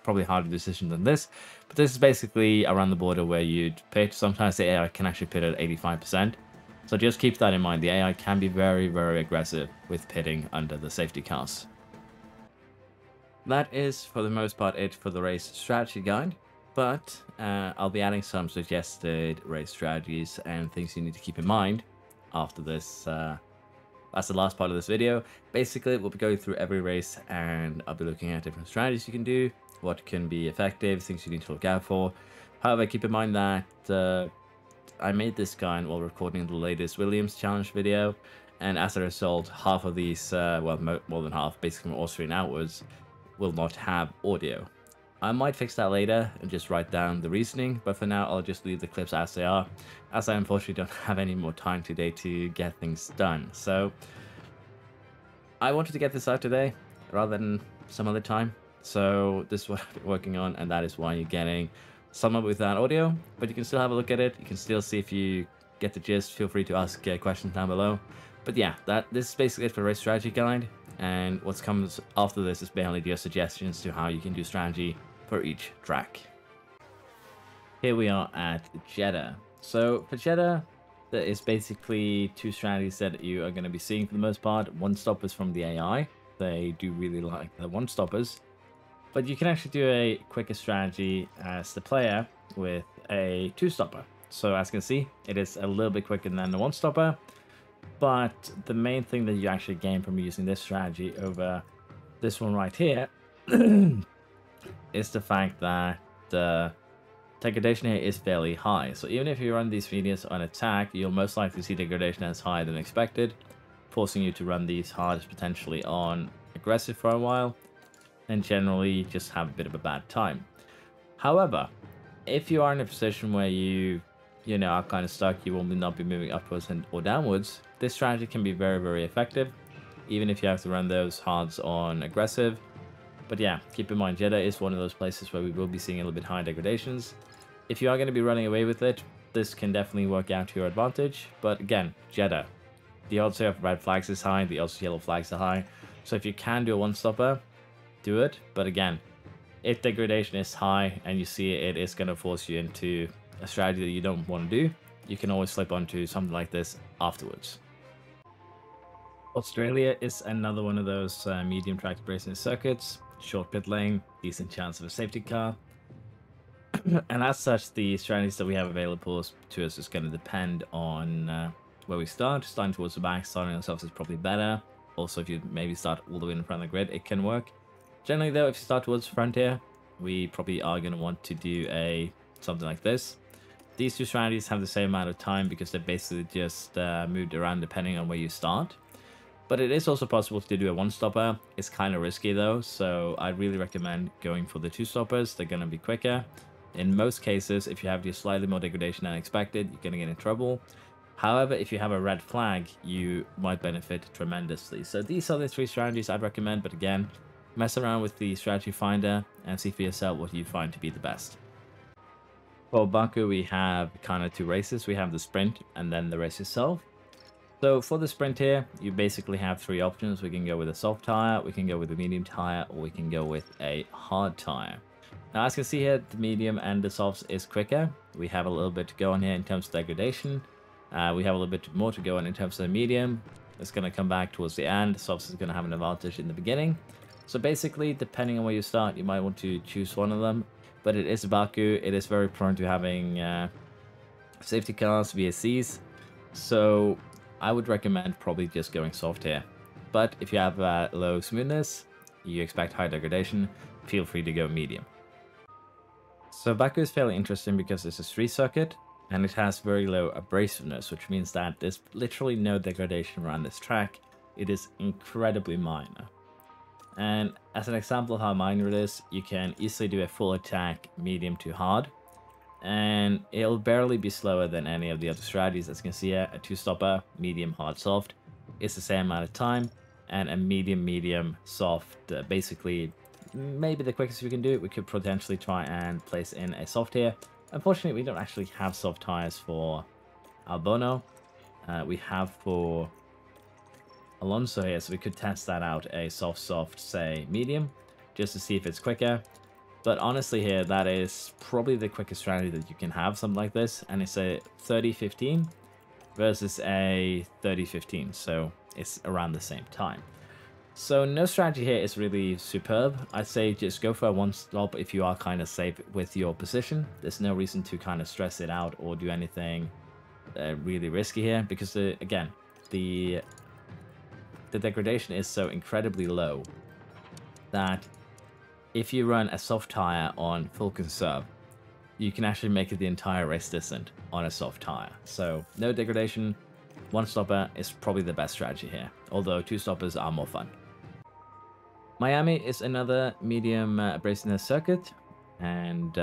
probably harder decisions than this. But this is basically around the border where you'd pit. Sometimes the AI can actually pit at 85%. So just keep that in mind. The AI can be very, very aggressive with pitting under the safety cars. That is, for the most part, it for the race strategy guide. But I'll be adding some suggested race strategies and things you need to keep in mind after this. That's the last part of this video. Basically, we'll be going through every race and I'll be looking at different strategies you can do, what can be effective, things you need to look out for. However, keep in mind that I made this guide while recording the latest Williams challenge video. And as a result, half of these, well, more than half, basically from Austria and outwards, will not have audio. I might fix that later and just write down the reasoning, but for now I'll just leave the clips as they are, as I unfortunately don't have any more time today to get things done. So I wanted to get this out today rather than some other time. So this is what I've been working on, and that is why you're getting some of it without audio, but you can still have a look at it. You can still see if you get the gist. Feel free to ask questions down below. But yeah, this is basically it for the race strategy guide. And what comes after this is basically just suggestions to how you can do strategy for each track. Here we are at Jeddah. So for Jeddah, there is basically two strategies that you are going to be seeing for the most part. One stoppers from the AI. They do really like the one stoppers. But you can actually do a quicker strategy as the player with a two stopper. So as you can see, it is a little bit quicker than the one stopper. But the main thing that you actually gain from using this strategy over this one right here is the fact that the degradation here is fairly high. So even if you run these videos on attack, you'll most likely see degradation as higher than expected, forcing you to run these hard potentially on aggressive for a while, and generally just have a bit of a bad time. However, if you are in a position where you are kind of stuck, you will not be moving upwards or downwards, this strategy can be very, very effective, even if you have to run those hards on aggressive. But yeah, keep in mind, Jeddah is one of those places where we will be seeing a little bit higher degradations. If you are going to be running away with it, this can definitely work out to your advantage. But again, Jeddah, the odds of red flags is high, the odds of yellow flags are high. So if you can do a one-stopper, do it. But again, if degradation is high and you see it is going to force you into a strategy that you don't want to do, you can always slip onto something like this afterwards. Australia is another one of those medium track racing circuits. Short pit lane, decent chance of a safety car. And as such, the strategies that we have available to us is going to depend on where we start. Starting towards the back, starting ourselves is probably better. Also, if you maybe start all the way in front of the grid, it can work. Generally though, if you start towards the front here, we probably are going to want to do something like this. These two strategies have the same amount of time because they're basically just moved around depending on where you start. But it is also possible to do a one-stopper. It's kind of risky though, so I really recommend going for the two-stoppers. They're going to be quicker. In most cases, if you have just slightly more degradation than expected, you're going to get in trouble. However, if you have a red flag, you might benefit tremendously. So these are the three strategies I'd recommend, but again, mess around with the strategy finder and see for yourself what you find to be the best. For Baku, we have kind of two races. We have the sprint and then the race itself. So for the sprint here, you basically have three options. We can go with a soft tire, we can go with a medium tire, or we can go with a hard tire. Now, as you can see here, the medium and the softs is quicker. We have a little bit to go on here in terms of degradation. We have a little bit more to go on in terms of the medium. It's going to come back towards the end. The softs is going to have an advantage in the beginning. So basically, depending on where you start, you might want to choose one of them. But it is Baku. It is very prone to having safety cars, VSCs. So I would recommend probably just going soft here. But if you have low smoothness, you expect high degradation, feel free to go medium. So Baku is fairly interesting because it's a street circuit and it has very low abrasiveness, which means that there's literally no degradation around this track. It is incredibly minor. And as an example of how minor it is, you can easily do a full attack medium to hard. And it'll barely be slower than any of the other strategies. As you can see here, a two-stopper, medium, hard, soft, is the same amount of time. And a medium, medium, soft, basically, maybe the quickest we can do it. We could potentially try and place in a soft here. Unfortunately, we don't actually have soft tires for Albono. We have for Alonso here, so we could test that out, a soft, say, medium, just to see if it's quicker. But honestly here, that is probably the quickest strategy that you can have, something like this. And it's a 30-15 versus a 30-15, so it's around the same time. So no strategy here is really superb. I'd say just go for a one-stop if you are kind of safe with your position. There's no reason to kind of stress it out or do anything really risky here, because again, the degradation is so incredibly low that if you run a soft tire on full conserve, you can actually make it the entire race distance on a soft tire. So no degradation, one stopper is probably the best strategy here, although two stoppers are more fun. Miami is another medium abrasiveness circuit and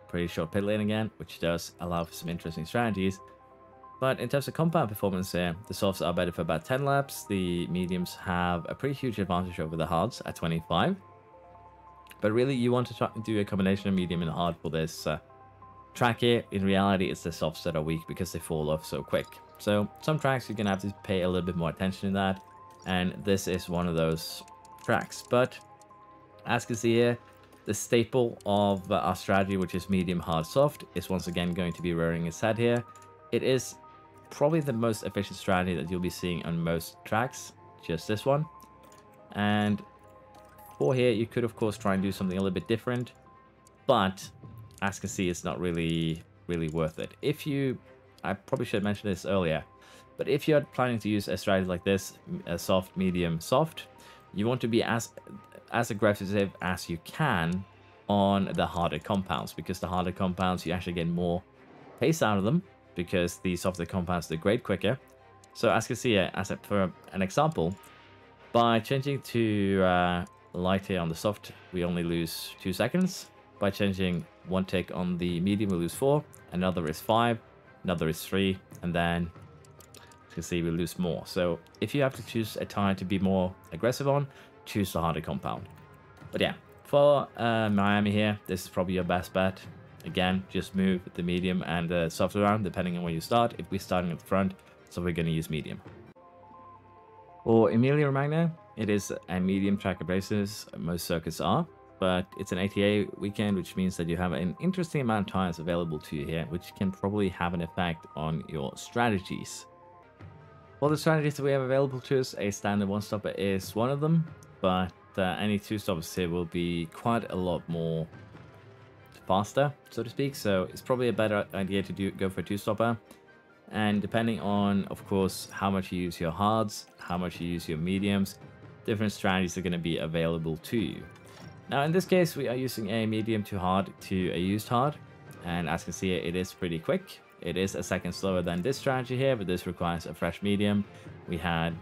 pretty short pit lane again, which does allow for some interesting strategies. But in terms of compound performance here, the softs are better for about 10 laps. The mediums have a pretty huge advantage over the hards at 25. But really, you want to try and do a combination of medium and hard for this track here. In reality, it's the softs that are weak because they fall off so quick. So some tracks you're going to have to pay a little bit more attention to that. And this is one of those tracks. But as you can see here, the staple of our strategy, which is medium, hard, soft, is once again going to be rearing its head here. It is probably the most efficient strategy that you'll be seeing on most tracks, just this one. And for here, you could of course try and do something a little bit different, but as you can see, it's not really worth it. I probably should have mentioned this earlier, but if you're planning to use a strategy like this, a soft, medium, soft, you want to be as aggressive as you can on the harder compounds, because the harder compounds, you actually get more pace out of them, because the softer compounds degrade quicker. So as you can see here, for an example, by changing to light here on the soft, we only lose 2 seconds. By changing one tick on the medium, we lose 4, another is 5, another is 3, and then as you can see, we lose more. So if you have to choose a tire to be more aggressive on, choose the harder compound. But yeah, for Miami here, this is probably your best bet. Again, just move the medium and the soft around depending on where you start. If we're starting at the front, so we're going to use medium. For Emilia-Romagna, it is a medium track abrasives, most circuits are, but it's an ATA weekend, which means that you have an interesting amount of tires available to you here, which can probably have an effect on your strategies. For the strategies that we have available to us, a standard one-stopper is one of them, but any two-stoppers here will be quite a lot more faster, so to speak. So it's probably a better idea to go for a two-stopper. And depending on, of course, how much you use your hards, how much you use your mediums, different strategies are going to be available to you. Now, in this case, we are using a medium to hard to a used hard. And as you can see, it is pretty quick. It is a second slower than this strategy here, but this requires a fresh medium. We had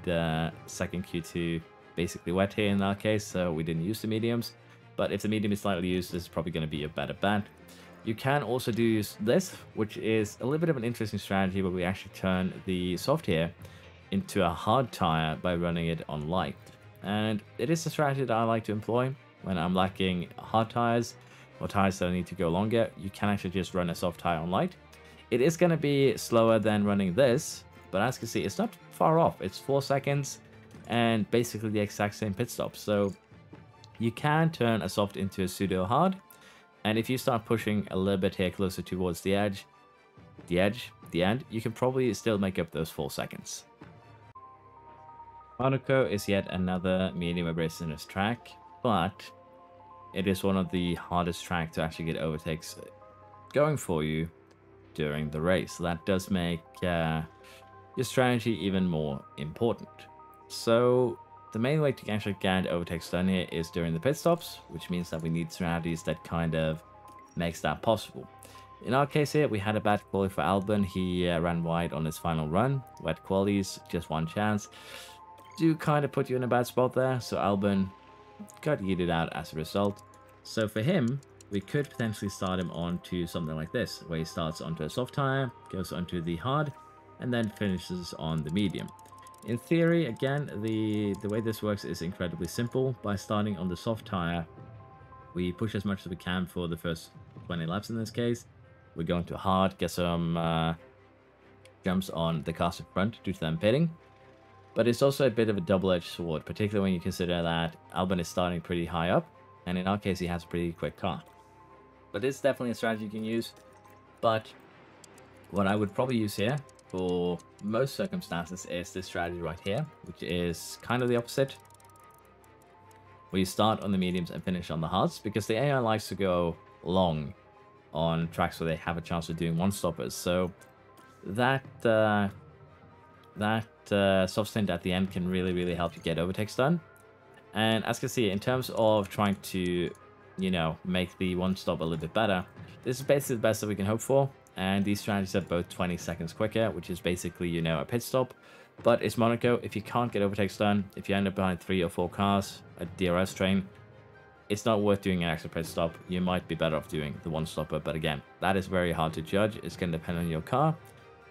second Q2 basically wet here in our case, so we didn't use the mediums. But if the medium is slightly used, this is probably going to be a better bet. You can also do this, which is a little bit of an interesting strategy where we actually turn the soft here into a hard tire by running it on light. And it is a strategy that I like to employ when I'm lacking hard tires or tires that need to go longer. You can actually just run a soft tire on light. It is going to be slower than running this, but as you can see, it's not far off. It's 4 seconds and basically the exact same pit stop. So you can turn a soft into a pseudo hard. And if you start pushing a little bit here closer towards the end, you can probably still make up those 4 seconds. Monaco is yet another medium abrasiveness track, but it is one of the hardest tracks to actually get overtakes going for you during the race. So that does make your strategy even more important. So the main way to actually get overtakes done here is during the pit stops, which means that we need strategies that kind of makes that possible. In our case here, we had a bad quali for Albon. He ran wide on his final run. Wet qualies, just one chance. Do kind of put you in a bad spot there, so Albon got yeeted out as a result. So for him, we could potentially start him onto something like this, where he starts onto a soft tire, goes onto the hard, and then finishes on the medium. In theory, again, the way this works is incredibly simple. By starting on the soft tire, we push as much as we can for the first 20 laps in this case. We're going to hard, get some jumps on the cars in front due to them pitting. But it's also a bit of a double-edged sword, particularly when you consider that Albon is starting pretty high up, and in our case, he has a pretty quick car. But it's definitely a strategy you can use. But what I would probably use here for most circumstances is this strategy right here, which is kind of the opposite, where you start on the mediums and finish on the hards, because the AI likes to go long on tracks where they have a chance of doing one-stoppers. So that soft stint at the end can really help you get overtakes done. And as you can see, in terms of trying to, you know, make the one stop a little bit better, this is basically the best that we can hope for. And these strategies are both 20 seconds quicker, which is basically, you know, a pit stop. But it's Monaco. If you can't get overtakes done, if you end up behind 3 or 4 cars, a DRS train, it's not worth doing an extra pit stop. You might be better off doing the one stopper. But again, that is very hard to judge. It's going to depend on your car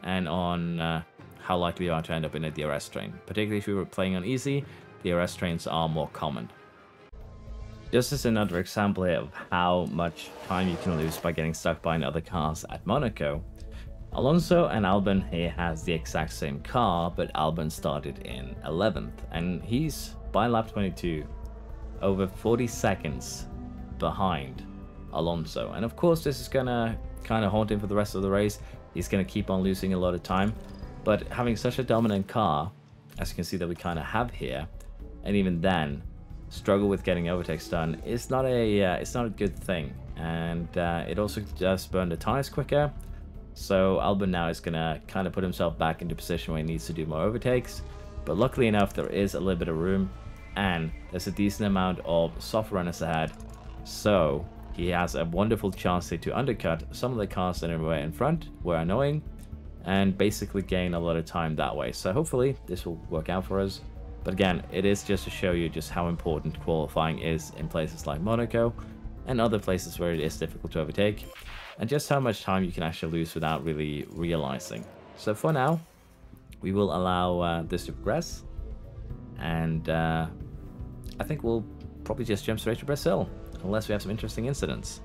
and on how likely you are to end up in a DRS train. Particularly if you were playing on easy, DRS trains are more common. Just as another example here of how much time you can lose by getting stuck behind other cars at Monaco, Alonso and Albon here has the exact same car, but Albon started in 11th, and he's, by lap 22, over 40 seconds behind Alonso. And of course, this is gonna kind of haunt him for the rest of the race. He's gonna keep on losing a lot of time, but having such a dominant car, as you can see that we kind of have here, and even then, struggle with getting overtakes done is not a good thing. And it also does burn the tires quicker. So Albon now is gonna kind of put himself back into a position where he needs to do more overtakes. But luckily enough, there is a little bit of room, and there's a decent amount of soft runners ahead. So he has a wonderful chance to undercut some of the cars that were in front, were annoying, and basically gain a lot of time that way. So hopefully this will work out for us. But again, it is just to show you just how important qualifying is in places like Monaco and other places where it is difficult to overtake, and just how much time you can actually lose without really realizing. So for now, we will allow this to progress, and I think we'll probably just jump straight to Brazil, unless we have some interesting incidents.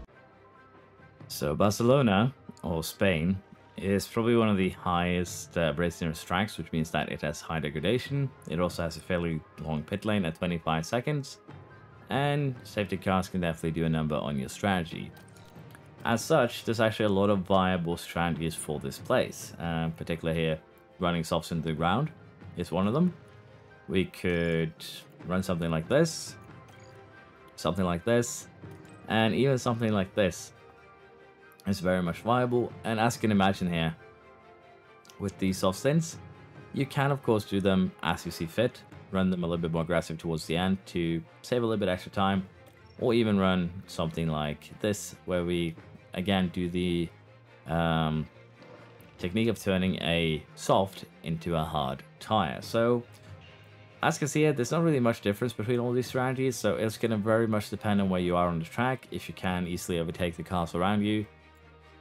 So Barcelona, or Spain, is probably one of the highest abrasiveness tracks, which means that it has high degradation. It also has a fairly long pit lane at 25 seconds, and safety cars can definitely do a number on your strategy. As such, there's actually a lot of viable strategies for this place, particularly here, running softs into the ground is one of them. We could run something like this, and even something like this. Is very much viable. And as you can imagine here, with these soft stints, you can of course do them as you see fit, run them a little bit more aggressive towards the end to save a little bit extra time, or even run something like this where we again do the technique of turning a soft into a hard tire. So as you can see here, there's not really much difference between all these strategies, so it's going to very much depend on where you are on the track, if you can easily overtake the cars around you,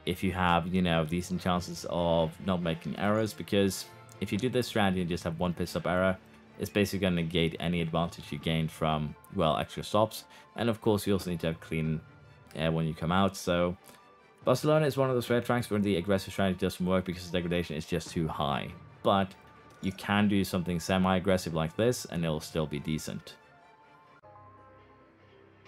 if you have, you know, decent chances of not making errors, because if you do this strategy and just have one pit stop error, it's basically going to negate any advantage you gained from, well, extra stops. And of course, you also need to have clean air when you come out. So Barcelona is one of those rare tracks where the aggressive strategy doesn't work because the degradation is just too high. But you can do something semi-aggressive like this and it'll still be decent.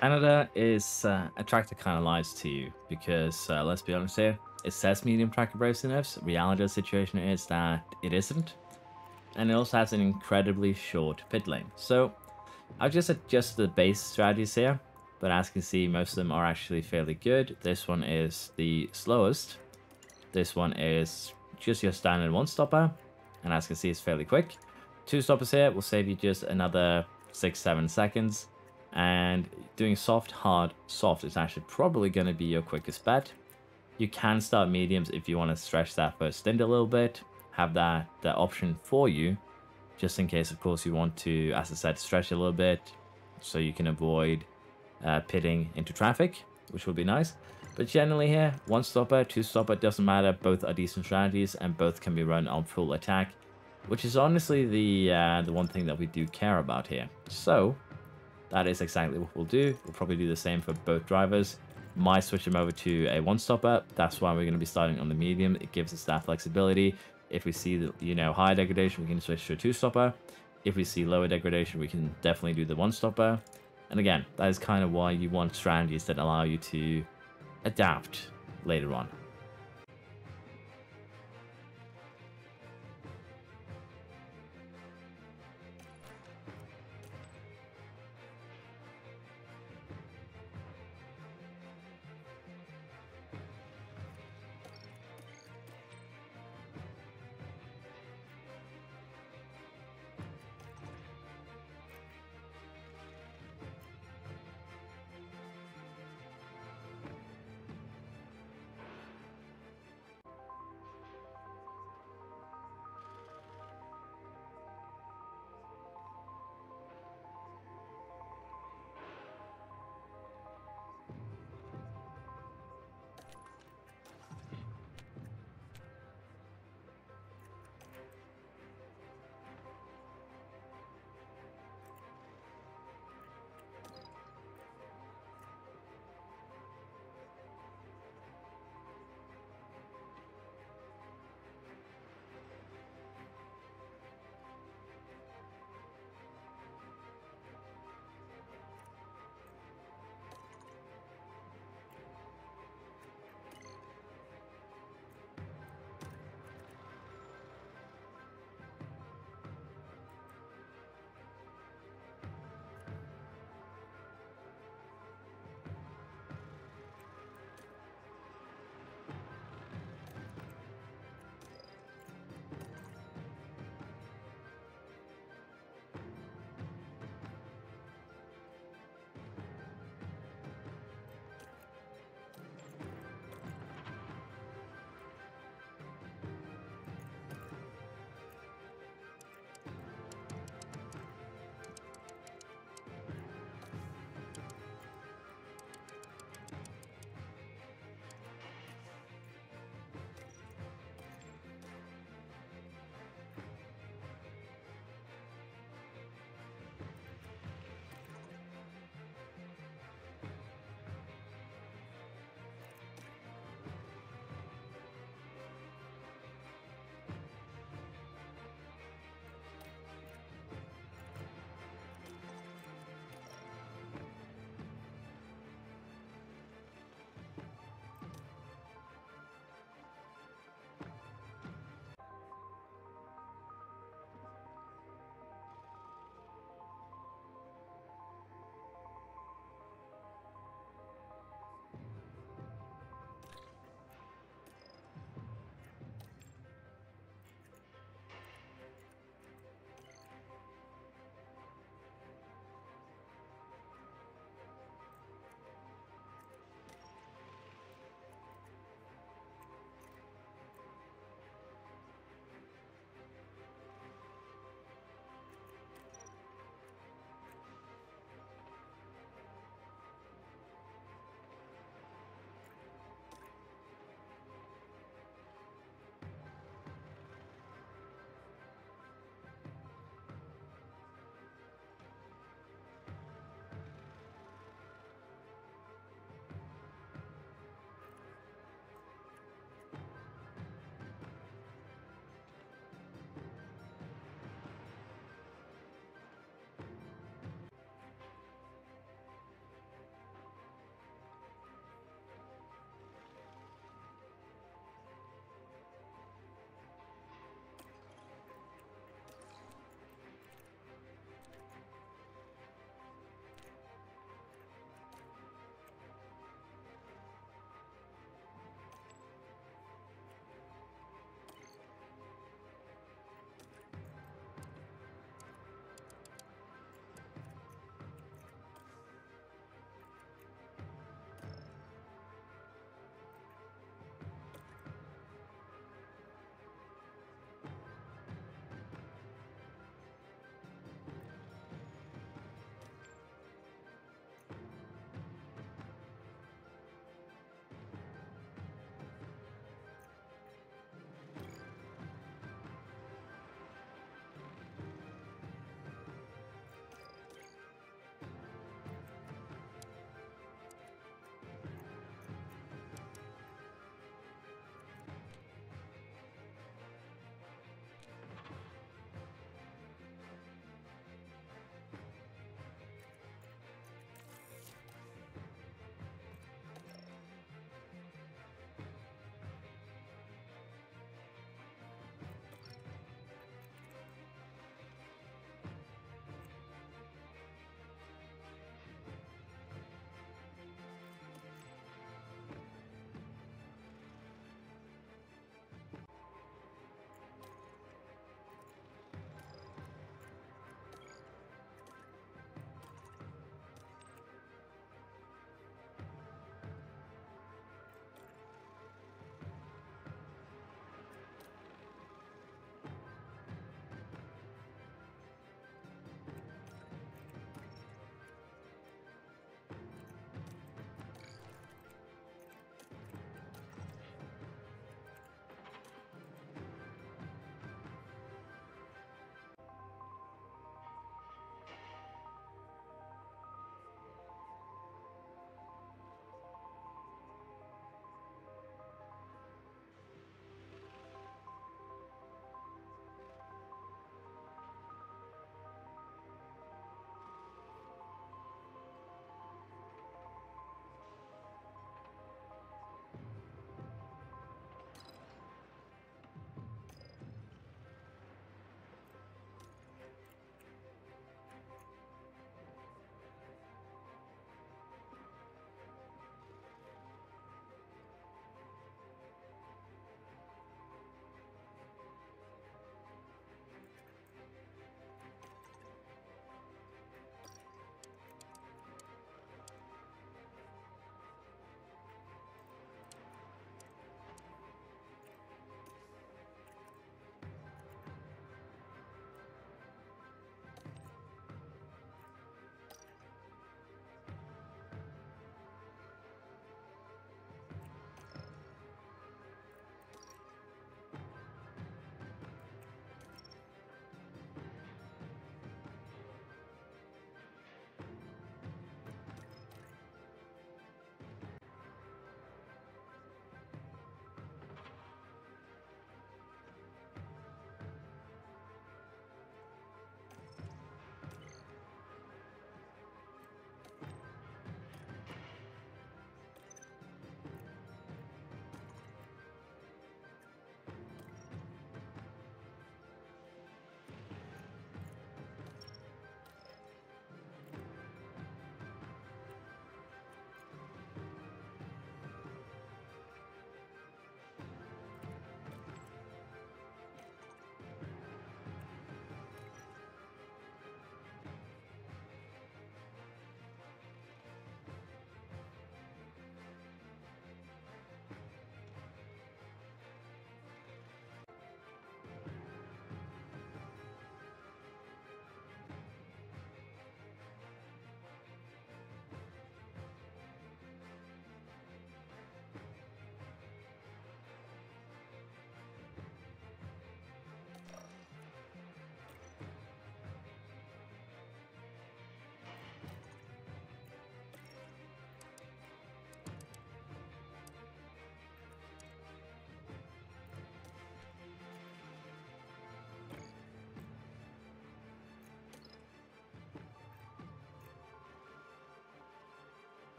Canada is a track that kind of lies to you because, let's be honest here, it says medium track abrasiveness. Reality of the situation is that it isn't. And it also has an incredibly short pit lane. So I've just adjusted the base strategies here, but as you can see, most of them are actually fairly good. This one is the slowest. This one is just your standard one stopper. And as you can see, it's fairly quick. Two stoppers here will save you just another 6-7 seconds. And doing soft, hard, soft is actually probably going to be your quickest bet. You can start mediums if you want to stretch that first stint a little bit. Have that option for you, just in case, of course, you want to, as I said, stretch a little bit so you can avoid pitting into traffic, which will be nice. But generally here, one stopper, two stopper, doesn't matter. Both are decent strategies and both can be run on full attack, which is honestly the one thing that we do care about here. So that is exactly what we'll do. We'll probably do the same for both drivers. Might switch them over to a one stopper. That's why we're going to be starting on the medium. It gives us that flexibility. If we see the, you know, higher degradation, we can switch to a two stopper. If we see lower degradation, we can definitely do the one stopper. And again, that is kind of why you want strategies that allow you to adapt later on.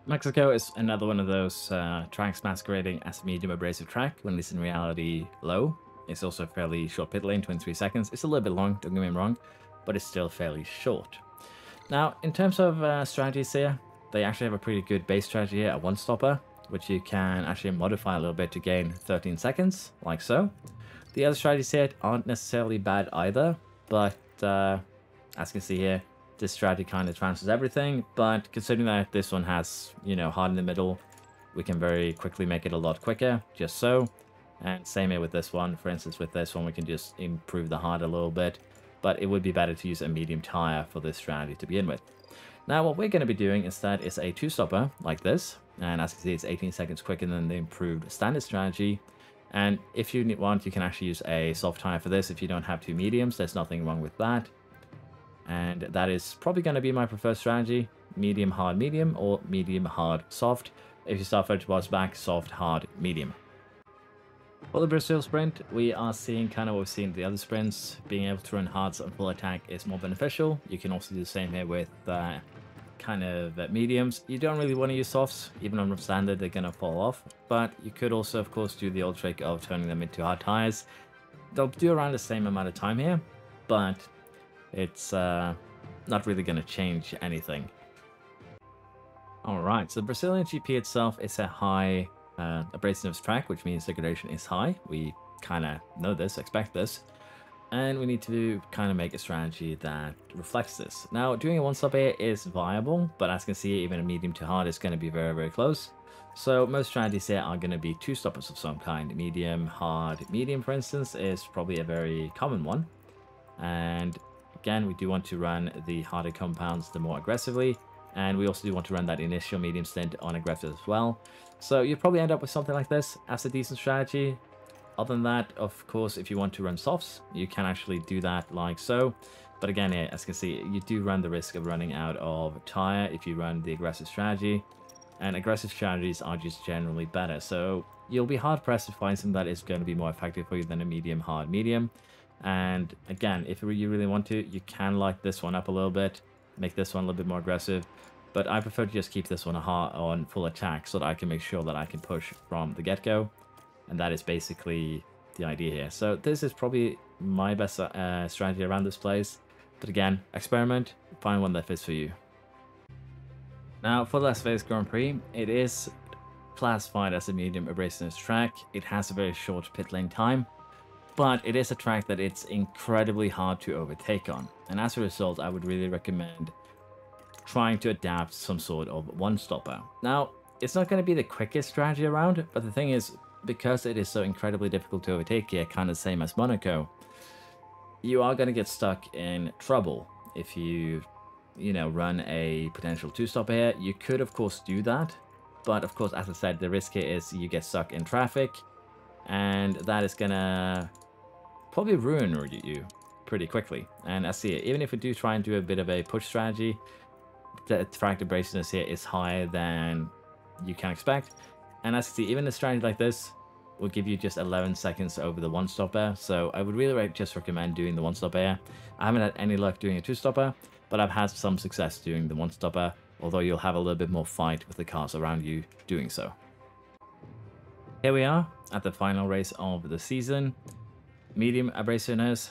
Mexico is another one of those tracks masquerading as a medium abrasive track when it's in reality low. It's also a fairly short pit lane, 23 seconds. It's a little bit long, don't get me wrong, but it's still fairly short. Now, in terms of strategies here, they actually have a pretty good base strategy here, a one-stopper, which you can actually modify a little bit to gain 13 seconds, like so. The other strategies here aren't necessarily bad either, but as you can see here, this strategy kind of transfers everything, but considering that this one has, you know, hard in the middle, we can very quickly make it a lot quicker, just so. And same here with this one. For instance, with this one, we can just improve the hard a little bit, but it would be better to use a medium tire for this strategy to begin with. Now, what we're going to be doing instead is a two-stopper like this, and as you can see, it's 18 seconds quicker than the improved standard strategy. And if you want, you can actually use a soft tire for this if you don't have two mediums. There's nothing wrong with that. And that is probably going to be my preferred strategy, medium, hard, medium, or medium, hard, soft. If you start first towards back, soft, hard, medium. For the Brazil sprint, we are seeing kind of what we've seen in the other sprints. Being able to run hards and full attack is more beneficial. You can also do the same here with kind of mediums. You don't really want to use softs, even on standard they're going to fall off. But you could also, of course, do the old trick of turning them into hard tires. They'll do around the same amount of time here, but it's not really going to change anything. Alright, so the Brazilian GP itself is a high abrasiveness track, which means degradation is high. We kind of know this, expect this. And we need to kind of make a strategy that reflects this. Now, doing a one-stop here is viable, but as you can see, even a medium to hard is going to be very, very close. So most strategies here are going to be two-stoppers of some kind. Medium, hard, medium, for instance, is probably a very common one. And again, we do want to run the harder compounds the more aggressively. And we also do want to run that initial medium stint on aggressive as well. So you'll probably end up with something like this as a decent strategy. Other than that, of course, if you want to run softs, you can actually do that like so. But again, here, as you can see, you do run the risk of running out of tire if you run the aggressive strategy. And aggressive strategies are just generally better. So you'll be hard-pressed to find something that is going to be more effective for you than a medium, hard, medium. And again, if you really want to, you can light this one up a little bit, make this one a little bit more aggressive. But I prefer to just keep this one on full attack so that I can make sure that I can push from the get-go. And that is basically the idea here. So this is probably my best strategy around this place. But again, experiment, find one that fits for you. Now for the Las Vegas Grand Prix, it is classified as a medium abrasiveness track. It has a very short pit lane time, but it is a track that it's incredibly hard to overtake on. And as a result, I would really recommend trying to adapt some sort of one-stopper. Now, it's not going to be the quickest strategy around, but the thing is, because it is so incredibly difficult to overtake here, kind of the same as Monaco, you are going to get stuck in trouble if you know, run a potential two-stopper here. You could, of course, do that, but of course, as I said, the risk here is you get stuck in traffic, and that is going to probably ruin you pretty quickly. And I see it, even if we do try and do a bit of a push strategy, the track abrasiveness here is higher than you can expect. And as you see, even a strategy like this will give you just 11 seconds over the one-stopper. So I would really just recommend doing the one-stopper here. I haven't had any luck doing a two-stopper, but I've had some success doing the one-stopper, although you'll have a little bit more fight with the cars around you doing so. Here we are at the final race of the season. Medium abrasiveness,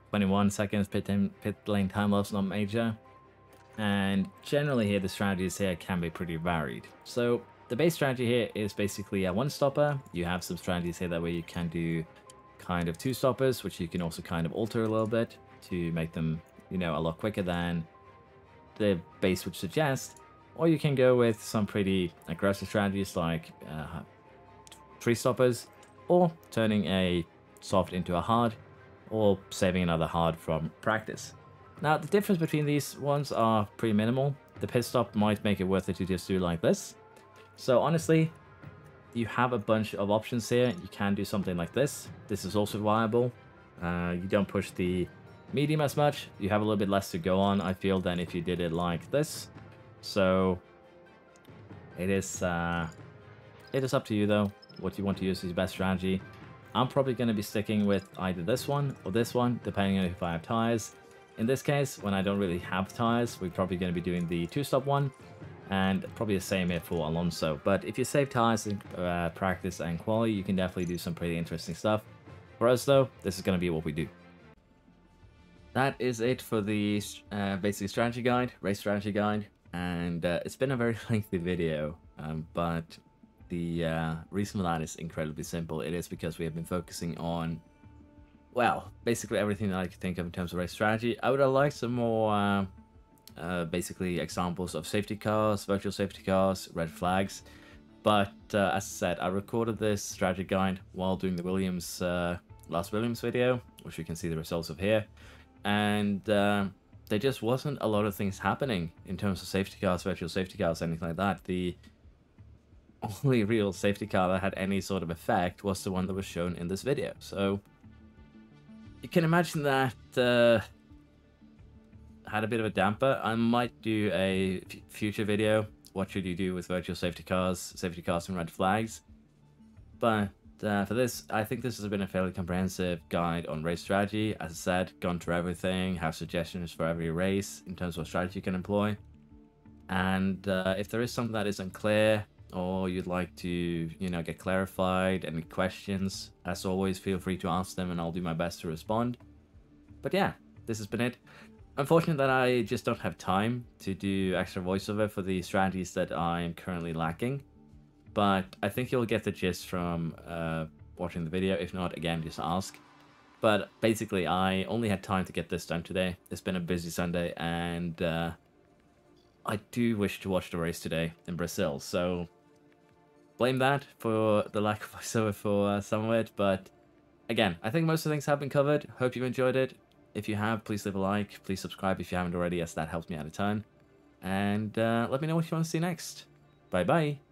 21 seconds, pit lane time loss, not major. And generally here, the strategies here can be pretty varied. So the base strategy here is basically a one-stopper. You have some strategies here that way you can do kind of two-stoppers, which you can also kind of alter a little bit to make them, you know, a lot quicker than the base would suggest. Or you can go with some pretty aggressive strategies like three-stoppers, or turning a soft into a hard, or saving another hard from practice. Now, the difference between these ones are pretty minimal. The pit stop might make it worth it to just do like this. So honestly, you have a bunch of options here. You can do something like this. This is also viable. You don't push the medium as much. You have a little bit less to go on, I feel, than if you did it like this. So it is up to you, though, what you want to use as your best strategy. I'm probably going to be sticking with either this one or this one, depending on if I have tires. In this case, when I don't really have tires, we're probably going to be doing the two-stop one. And probably the same here for Alonso. But if you save tires in practice and quali, you can definitely do some pretty interesting stuff. For us though, this is going to be what we do. That is it for the basic strategy guide, race strategy guide. And it's been a very lengthy video, but the reason for that is incredibly simple. It is because we have been focusing on, well, basically everything that I could think of in terms of race strategy. I would have liked some more basically examples of safety cars, virtual safety cars, red flags. But as I said, I recorded this strategy guide while doing the Williams last Williams video, which you can see the results of here. And there just wasn't a lot of things happening in terms of safety cars, virtual safety cars, anything like that. The only real safety car that had any sort of effect was the one that was shown in this video. So you can imagine that had a bit of a damper. I might do a future video. What should you do with virtual safety cars and red flags? But for this, I think this has been a fairly comprehensive guide on race strategy. As I said, gone through everything, have suggestions for every race in terms of what strategy you can employ. And if there is something that is unclear, or you'd like to, you know, get clarified, any questions, as always, feel free to ask them and I'll do my best to respond. But yeah, this has been it. Unfortunate that I just don't have time to do extra voiceover for the strategies that I'm currently lacking. But I think you'll get the gist from watching the video. If not, again, just ask. But basically, I only had time to get this done today. It's been a busy Sunday, and I do wish to watch the race today in Brazil. So blame that for the lack of voiceover for some of it. But again, I think most of the things have been covered. Hope you enjoyed it. If you have, please leave a like. Please subscribe if you haven't already, as that helps me out a ton. And let me know what you want to see next. Bye-bye.